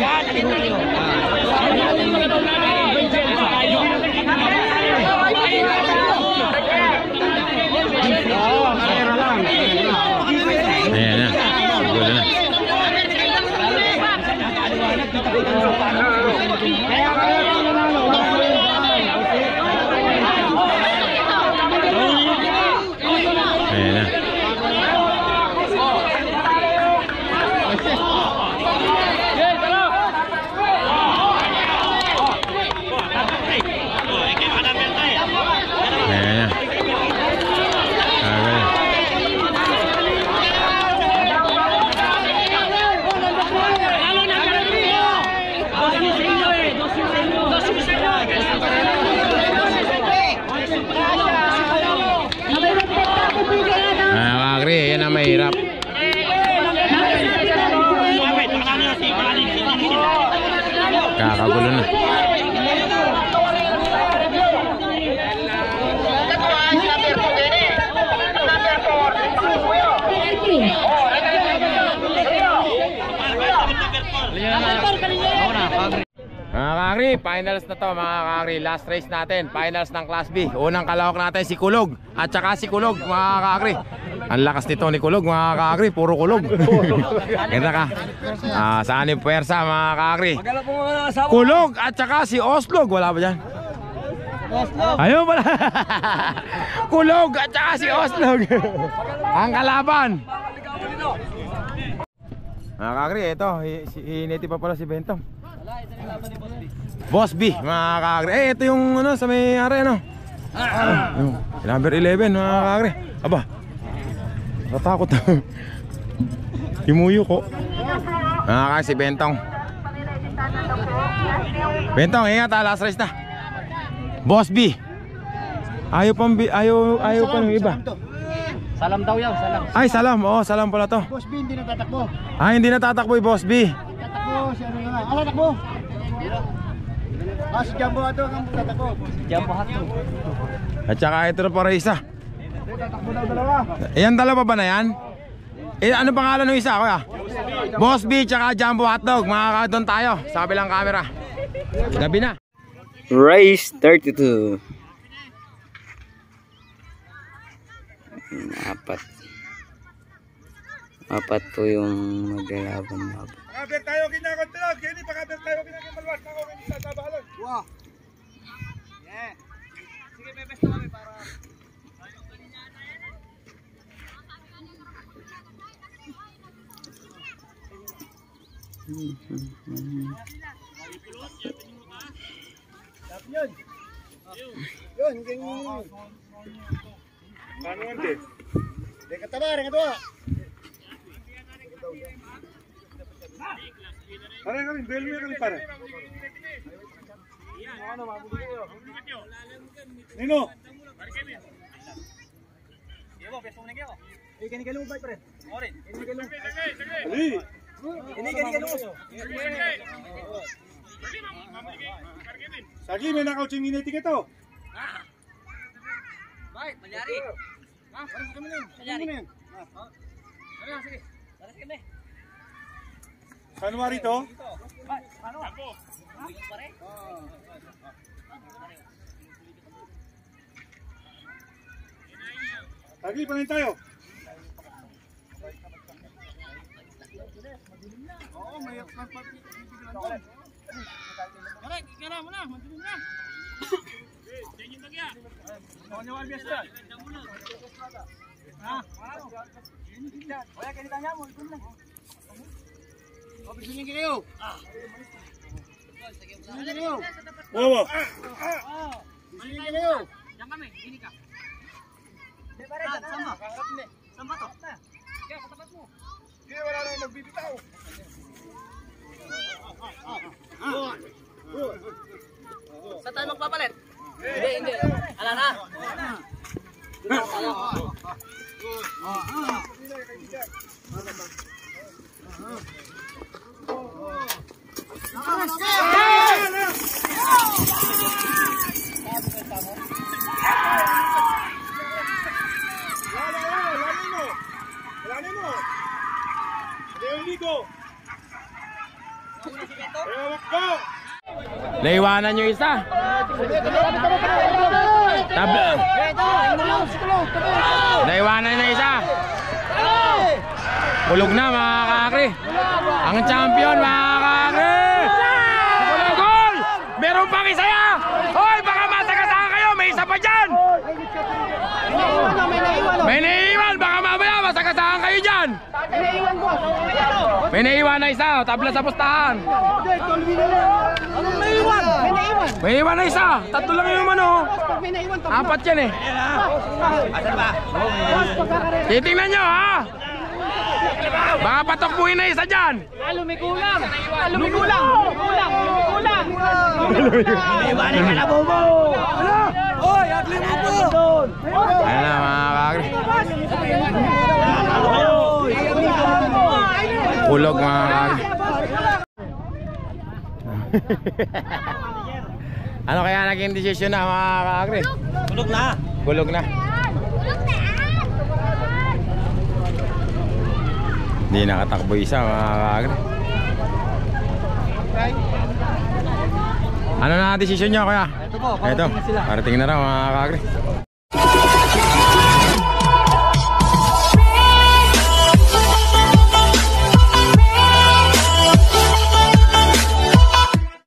A: Ayan na, gulo na. Ayan na. Yan ang mahirap. Kakagulo na. Mga kakri, finals na to mga kakri. Last race natin, finals ng Class B. Unang kalawak natin si Kulog. At saka si Kulog mga kakri. Ang lakas nito ni Kulog mga kakri, puro kulog. Ganda ka. Saan yung puwersa mga kakri? Kulog at saka si Oslog. Wala ba dyan? Ayun pala. Kulog at saka si Oslog. Ang kalaban. Mga kakri, ito hiniti pa pala si Bentong. Boss B mga kakri. Ito yung ano sa may are ano. Number 11 mga kakri. Aba, natakot. Himuyo ko. Mga kakri, si Bentong. Bentong, ingat last race na. Boss B. Ayaw pa yung iba.
B: Salam daw yan, salam.
A: Ay, salam. Oo, salam pala to.
B: Boss B hindi natatakbo.
A: Ay, hindi natatakbo yung Boss B.
B: Tatakbo si ano nga. Ala takbo. Si Jambo Hato ang tatakbo. Jambo Hato.
A: At saka ito na para isa.
B: Tatakbo daw dalawa.
A: Ayan, dalawa ba na yan? Ano pangalan ng isa, kuya? Boss B tsaka Jumbo Hotdog. Makakadon tayo sa kabilang camera. Gabi na.
I: Race 32. Apat po yung maglalaban.
F: Pakaber tayo kinakontrol. Kenny, pakaber tayo kinakontrol. Ako rin tatabalan.
B: Wow. Yeah. Sige, bebes na kami para... Yun, ganyan.
F: Paano ante?
B: Reka tawa.
F: Pare kami, bel mo kami pare. Nino. Sagi, may nakauching miniti ka to.
D: Bakit? Malyari. Ha? Malyari. Sige. Para sige.
F: Saan mo rito?
D: Ano? Pare?
F: Sagi, pangin tayo.
B: Oo, may pagpapitigilan doon.
D: Pare, ikara mo na. Matuloy na. Tingin bagya.
B: Nanyawal biyasta. Ha? Oya, kanita niya mo. Ito na. Bisunin kayo. Bisunin kayo.
F: Wawa.
B: Bisunin kayo.
D: Diyan kami, gini ka.
B: Sama.
D: Saan ba to? Kaya, katapat mo.
F: Hindi, wala nang magbibitaw.
D: Saan tayo magpapalit? Hindi. Ala na.
F: Wala mo. Ligo. Ewak go.
A: Naiwanan nyo isa. Naiwanan nyo isa. Kulog na mga kakri. Ang champion mga kakri. Gol! Meron pang isa ya. Hoy, baka masagasaan kayo. May isa pa dyan. May naiiwan. Baka mamaya masagasaan kayo dyan. May naiiwan na isa. Tabla sa pustahan.
B: Anong may iwan? May naiwan.
A: May iwan na isa. Tatlo lang yung ano.
B: May naiwan.
A: Apat yan eh.
B: Asan ba?
A: Titingnan nyo ha. Baka patukbuhin na isa dyan.
D: Lumikulang. Lumikulang.
B: Iwanan ka na bobo. Hoy, agli mo po.
A: Ayan na mga kakri. Kulog mga kakri. Ano kaya naging desisyon na mga kakri?
B: Tulog na.
A: Kulog na. Hindi nakatakbo isa mga kakri. Ano na desisyon nyo kuya?
B: Ito po,
A: Ito, parating na raw mga kakri.